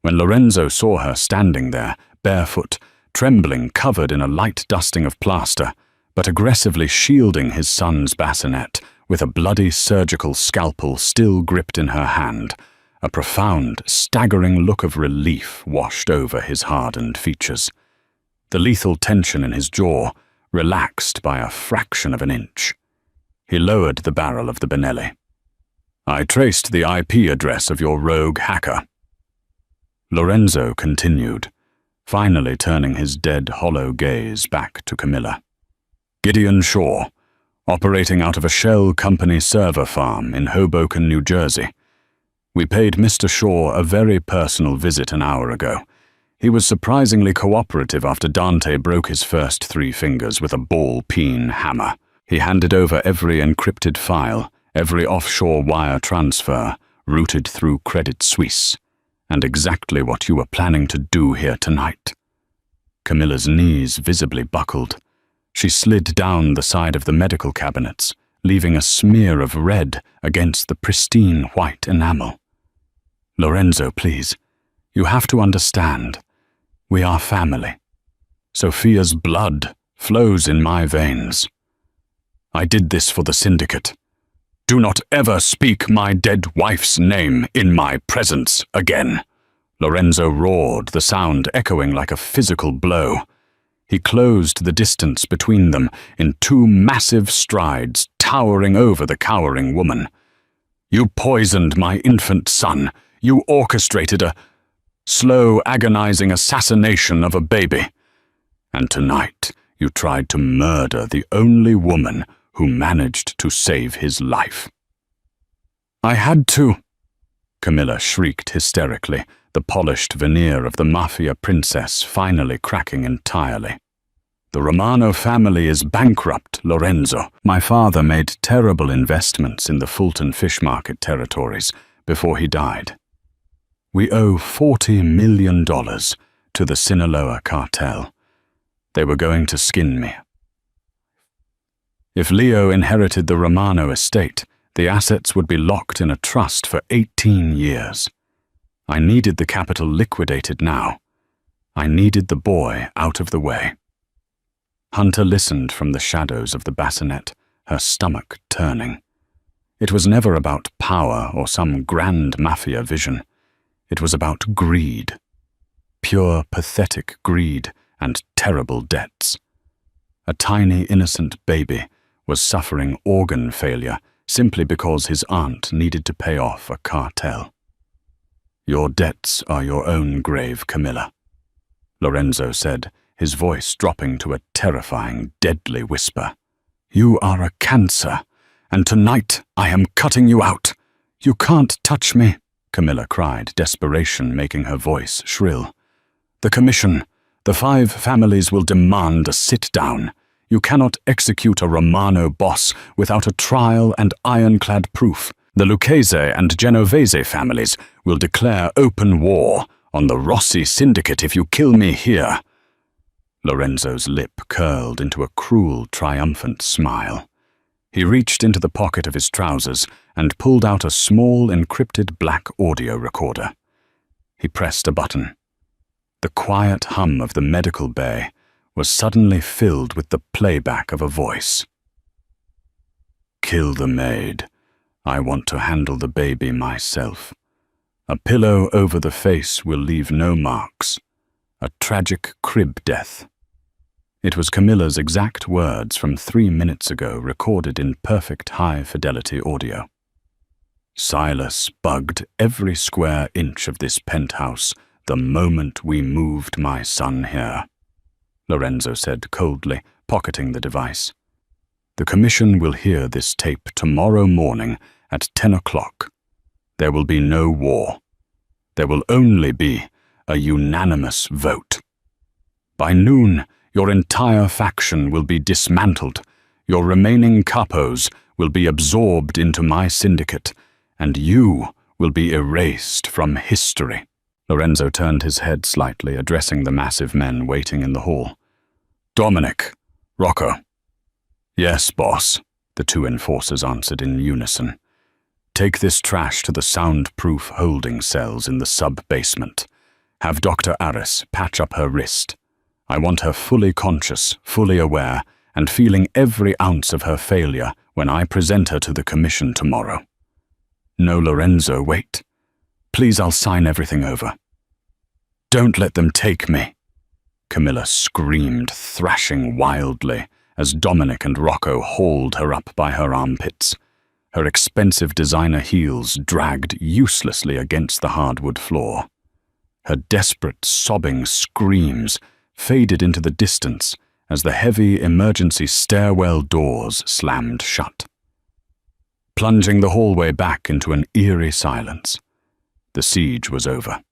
When Lorenzo saw her standing there, barefoot, trembling, covered in a light dusting of plaster, but aggressively shielding his son's bassinet, with a bloody surgical scalpel still gripped in her hand, a profound, staggering look of relief washed over his hardened features. The lethal tension in his jaw relaxed by a fraction of an inch. He lowered the barrel of the Benelli. "I traced the IP address of your rogue hacker." Lorenzo continued, finally turning his dead, hollow gaze back to Camilla. "Gideon Shaw, operating out of a shell company server farm in Hoboken, New Jersey. We paid Mr. Shaw a very personal visit an hour ago. He was surprisingly cooperative after Dante broke his first 3 fingers with a ball-peen hammer. He handed over every encrypted file, every offshore wire transfer, routed through Credit Suisse, and exactly what you were planning to do here tonight." Camilla's knees visibly buckled. She slid down the side of the medical cabinets, leaving a smear of red against the pristine white enamel. "Lorenzo, please, you have to understand. We are family. Sophia's blood flows in my veins. I did this for the Syndicate. Do not ever speak my dead wife's name in my presence again." Lorenzo roared, the sound echoing like a physical blow. He closed the distance between them in 2 massive strides, towering over the cowering woman. "You poisoned my infant son. You orchestrated a slow, agonizing assassination of a baby. And tonight you tried to murder the only woman who managed to save his life." "I had to," Camilla shrieked hysterically, the polished veneer of the Mafia princess finally cracking entirely. The Romano family is bankrupt, Lorenzo. My father made terrible investments in the Fulton fish market territories before he died. We owe $40 million to the Sinaloa cartel. They were going to skin me. If Leo inherited the Romano estate, the assets would be locked in a trust for 18 years. I needed the capital liquidated now. I needed the boy out of the way. Hunter listened from the shadows of the bassinet, her stomach turning. It was never about power or some grand Mafia vision. It was about greed. Pure, pathetic greed and terrible debts. A tiny, innocent baby was suffering organ failure simply because his aunt needed to pay off a cartel. Your debts are your own grave, Camilla, Lorenzo said, his voice dropping to a terrifying, deadly whisper. You are a cancer, and tonight I am cutting you out. You can't touch me, Camilla cried, desperation making her voice shrill. The commission, the 5 families will demand a sit-down. You cannot execute a Romano boss without a trial and ironclad proof. The Lucchese and Genovese families will declare open war on the Rossi syndicate if you kill me here. Lorenzo's lip curled into a cruel, triumphant smile. He reached into the pocket of his trousers and pulled out a small, encrypted black audio recorder. He pressed a button. The quiet hum of the medical bay was suddenly filled with the playback of a voice. Kill the maid. I want to handle the baby myself. A pillow over the face will leave no marks. A tragic crib death. It was Camilla's exact words from 3 minutes ago, recorded in perfect high-fidelity audio. Silas bugged every square inch of this penthouse the moment we moved my son here, Lorenzo said coldly, pocketing the device. The commission will hear this tape tomorrow morning at 10 o'clock. There will be no war. There will only be a unanimous vote. By noon, your entire faction will be dismantled. Your remaining capos will be absorbed into my syndicate, and you will be erased from history. Lorenzo turned his head slightly, addressing the massive men waiting in the hall. Dominic, Rocco. Yes, boss, the 2 enforcers answered in unison. Take this trash to the soundproof holding cells in the sub-basement. Have Dr. Aris patch up her wrist. I want her fully conscious, fully aware, and feeling every ounce of her failure when I present her to the commission tomorrow. No, Lorenzo, wait. Please, I'll sign everything over. Don't let them take me, Camilla screamed, thrashing wildly as Dominic and Rocco hauled her up by her armpits. Her expensive designer heels dragged uselessly against the hardwood floor. Her desperate, sobbing screams faded into the distance as the heavy emergency stairwell doors slammed shut, plunging the hallway back into an eerie silence. The siege was over.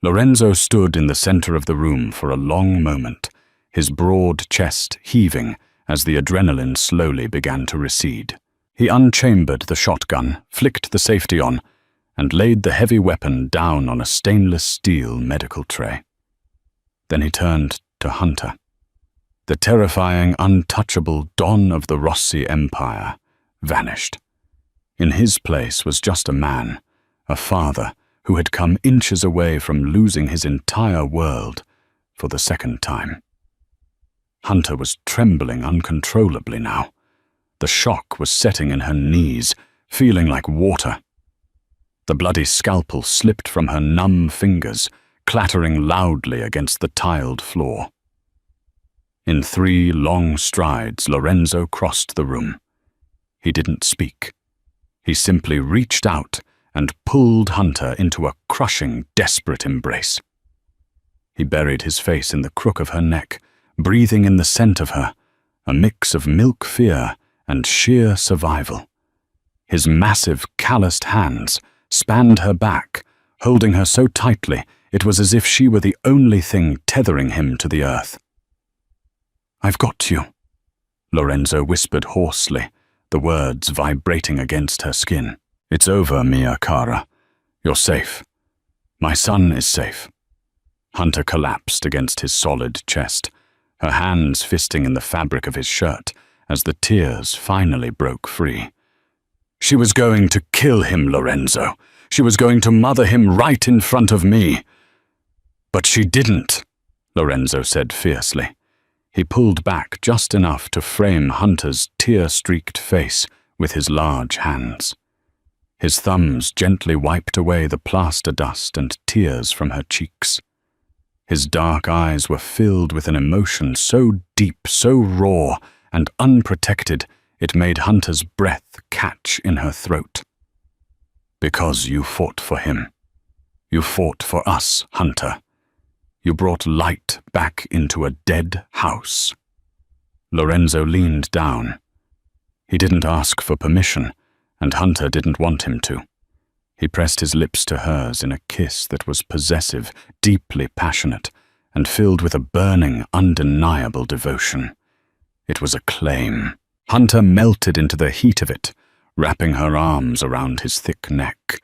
Lorenzo stood in the center of the room for a long moment, his broad chest heaving as the adrenaline slowly began to recede. He unchambered the shotgun, flicked the safety on, and laid the heavy weapon down on a stainless steel medical tray. Then he turned to Hunter. The terrifying, untouchable Don of the Rossi Empire vanished. In his place was just a man, a father, who had come inches away from losing his entire world for the second time. Hunter was trembling uncontrollably now. The shock was setting in her knees, feeling like water. The bloody scalpel slipped from her numb fingers, clattering loudly against the tiled floor. In 3 long strides, Lorenzo crossed the room. He didn't speak. He simply reached out and pulled Hunter into a crushing, desperate embrace. He buried his face in the crook of her neck, breathing in the scent of her, a mix of milk fear and sheer survival. His massive, calloused hands spanned her back, holding her so tightly it was as if she were the only thing tethering him to the earth. I've got you," Lorenzo whispered hoarsely, the words vibrating against her skin. "It's over, Mia cara. You're safe. My son is safe." Hunter collapsed against his solid chest, her hands fisting in the fabric of his shirt as the tears finally broke free. "She was going to kill him, Lorenzo. She was going to mother him right in front of me." "But she didn't," Lorenzo said fiercely. He pulled back just enough to frame Hunter's tear-streaked face with his large hands. His thumbs gently wiped away the plaster dust and tears from her cheeks. His dark eyes were filled with an emotion so deep, so raw and unprotected, it made Hunter's breath catch in her throat. "Because you fought for him. You fought for us, Hunter. You brought light back into a dead house." Lorenzo leaned down. He didn't ask for permission, and Hunter didn't want him to. He pressed his lips to hers in a kiss that was possessive, deeply passionate, and filled with a burning, undeniable devotion. It was a claim. Hunter melted into the heat of it, wrapping her arms around his thick neck,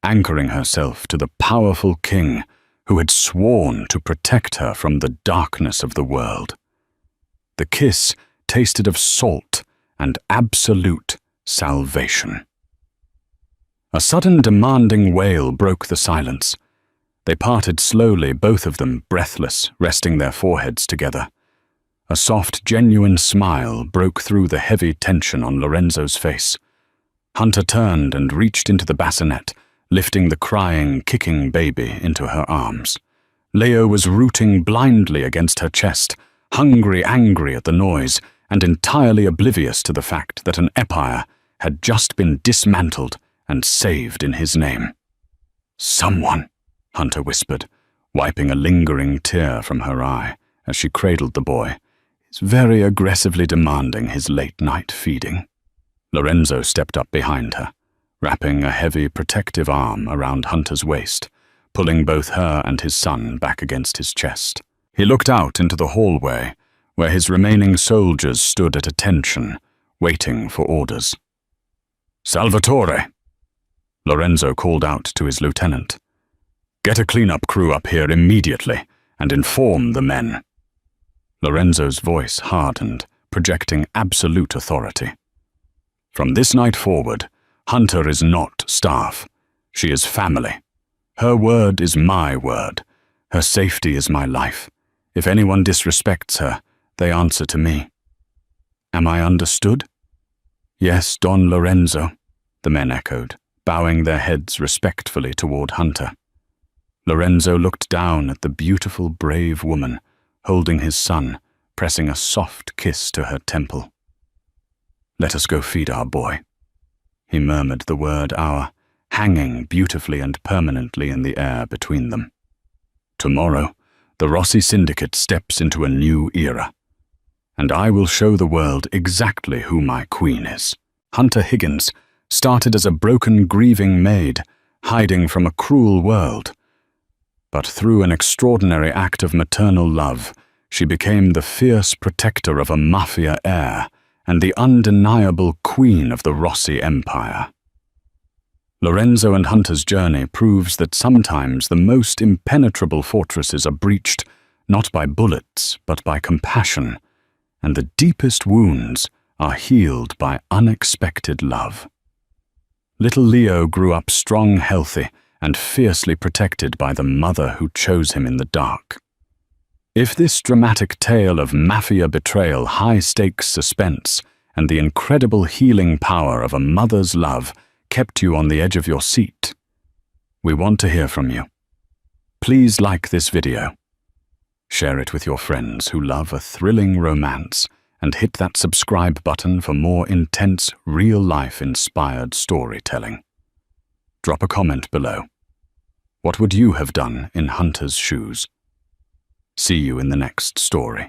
anchoring herself to the powerful king who had sworn to protect her from the darkness of the world. The kiss tasted of salt and absolute salvation. A sudden demanding wail broke the silence. They parted slowly, both of them breathless, resting their foreheads together. A soft, genuine smile broke through the heavy tension on Lorenzo's face. Hunter turned and reached into the bassinet, lifting the crying, kicking baby into her arms. Leo was rooting blindly against her chest, hungry, angry at the noise, and entirely oblivious to the fact that an empire had just been dismantled and saved in his name. "Someone," Hunter whispered, wiping a lingering tear from her eye as she cradled the boy, "is very aggressively demanding his late-night feeding." Lorenzo stepped up behind her, wrapping a heavy protective arm around Hunter's waist, pulling both her and his son back against his chest. He looked out into the hallway, where his remaining soldiers stood at attention, waiting for orders. "Salvatore!" Lorenzo called out to his lieutenant. "Get a cleanup crew up here immediately and inform the men." Lorenzo's voice hardened, projecting absolute authority. "From this night forward, Hunter is not staff. She is family. Her word is my word. Her safety is my life. If anyone disrespects her, they answer to me. Am I understood?" "Yes, Don Lorenzo," the men echoed, bowing their heads respectfully toward Hunter. Lorenzo looked down at the beautiful, brave woman, holding his son, pressing a soft kiss to her temple. "Let us go feed our boy." He murmured the word "our," hanging beautifully and permanently in the air between them. "Tomorrow, the Rossi Syndicate steps into a new era, and I will show the world exactly who my queen is." Hunter Higgins started as a broken, grieving maid, hiding from a cruel world. But through an extraordinary act of maternal love, she became the fierce protector of a Mafia heir and the undeniable queen of the Rossi Empire. Lorenzo and Hunter's journey proves that sometimes the most impenetrable fortresses are breached not by bullets but by compassion, and the deepest wounds are healed by unexpected love. Little Leo grew up strong, healthy, and fiercely protected by the mother who chose him in the dark. If this dramatic tale of Mafia betrayal, high-stakes suspense, and the incredible healing power of a mother's love kept you on the edge of your seat, we want to hear from you. Please like this video, share it with your friends who love a thrilling romance, and hit that subscribe button for more intense, real-life inspired storytelling. Drop a comment below. What would you have done in Hunter's shoes? See you in the next story.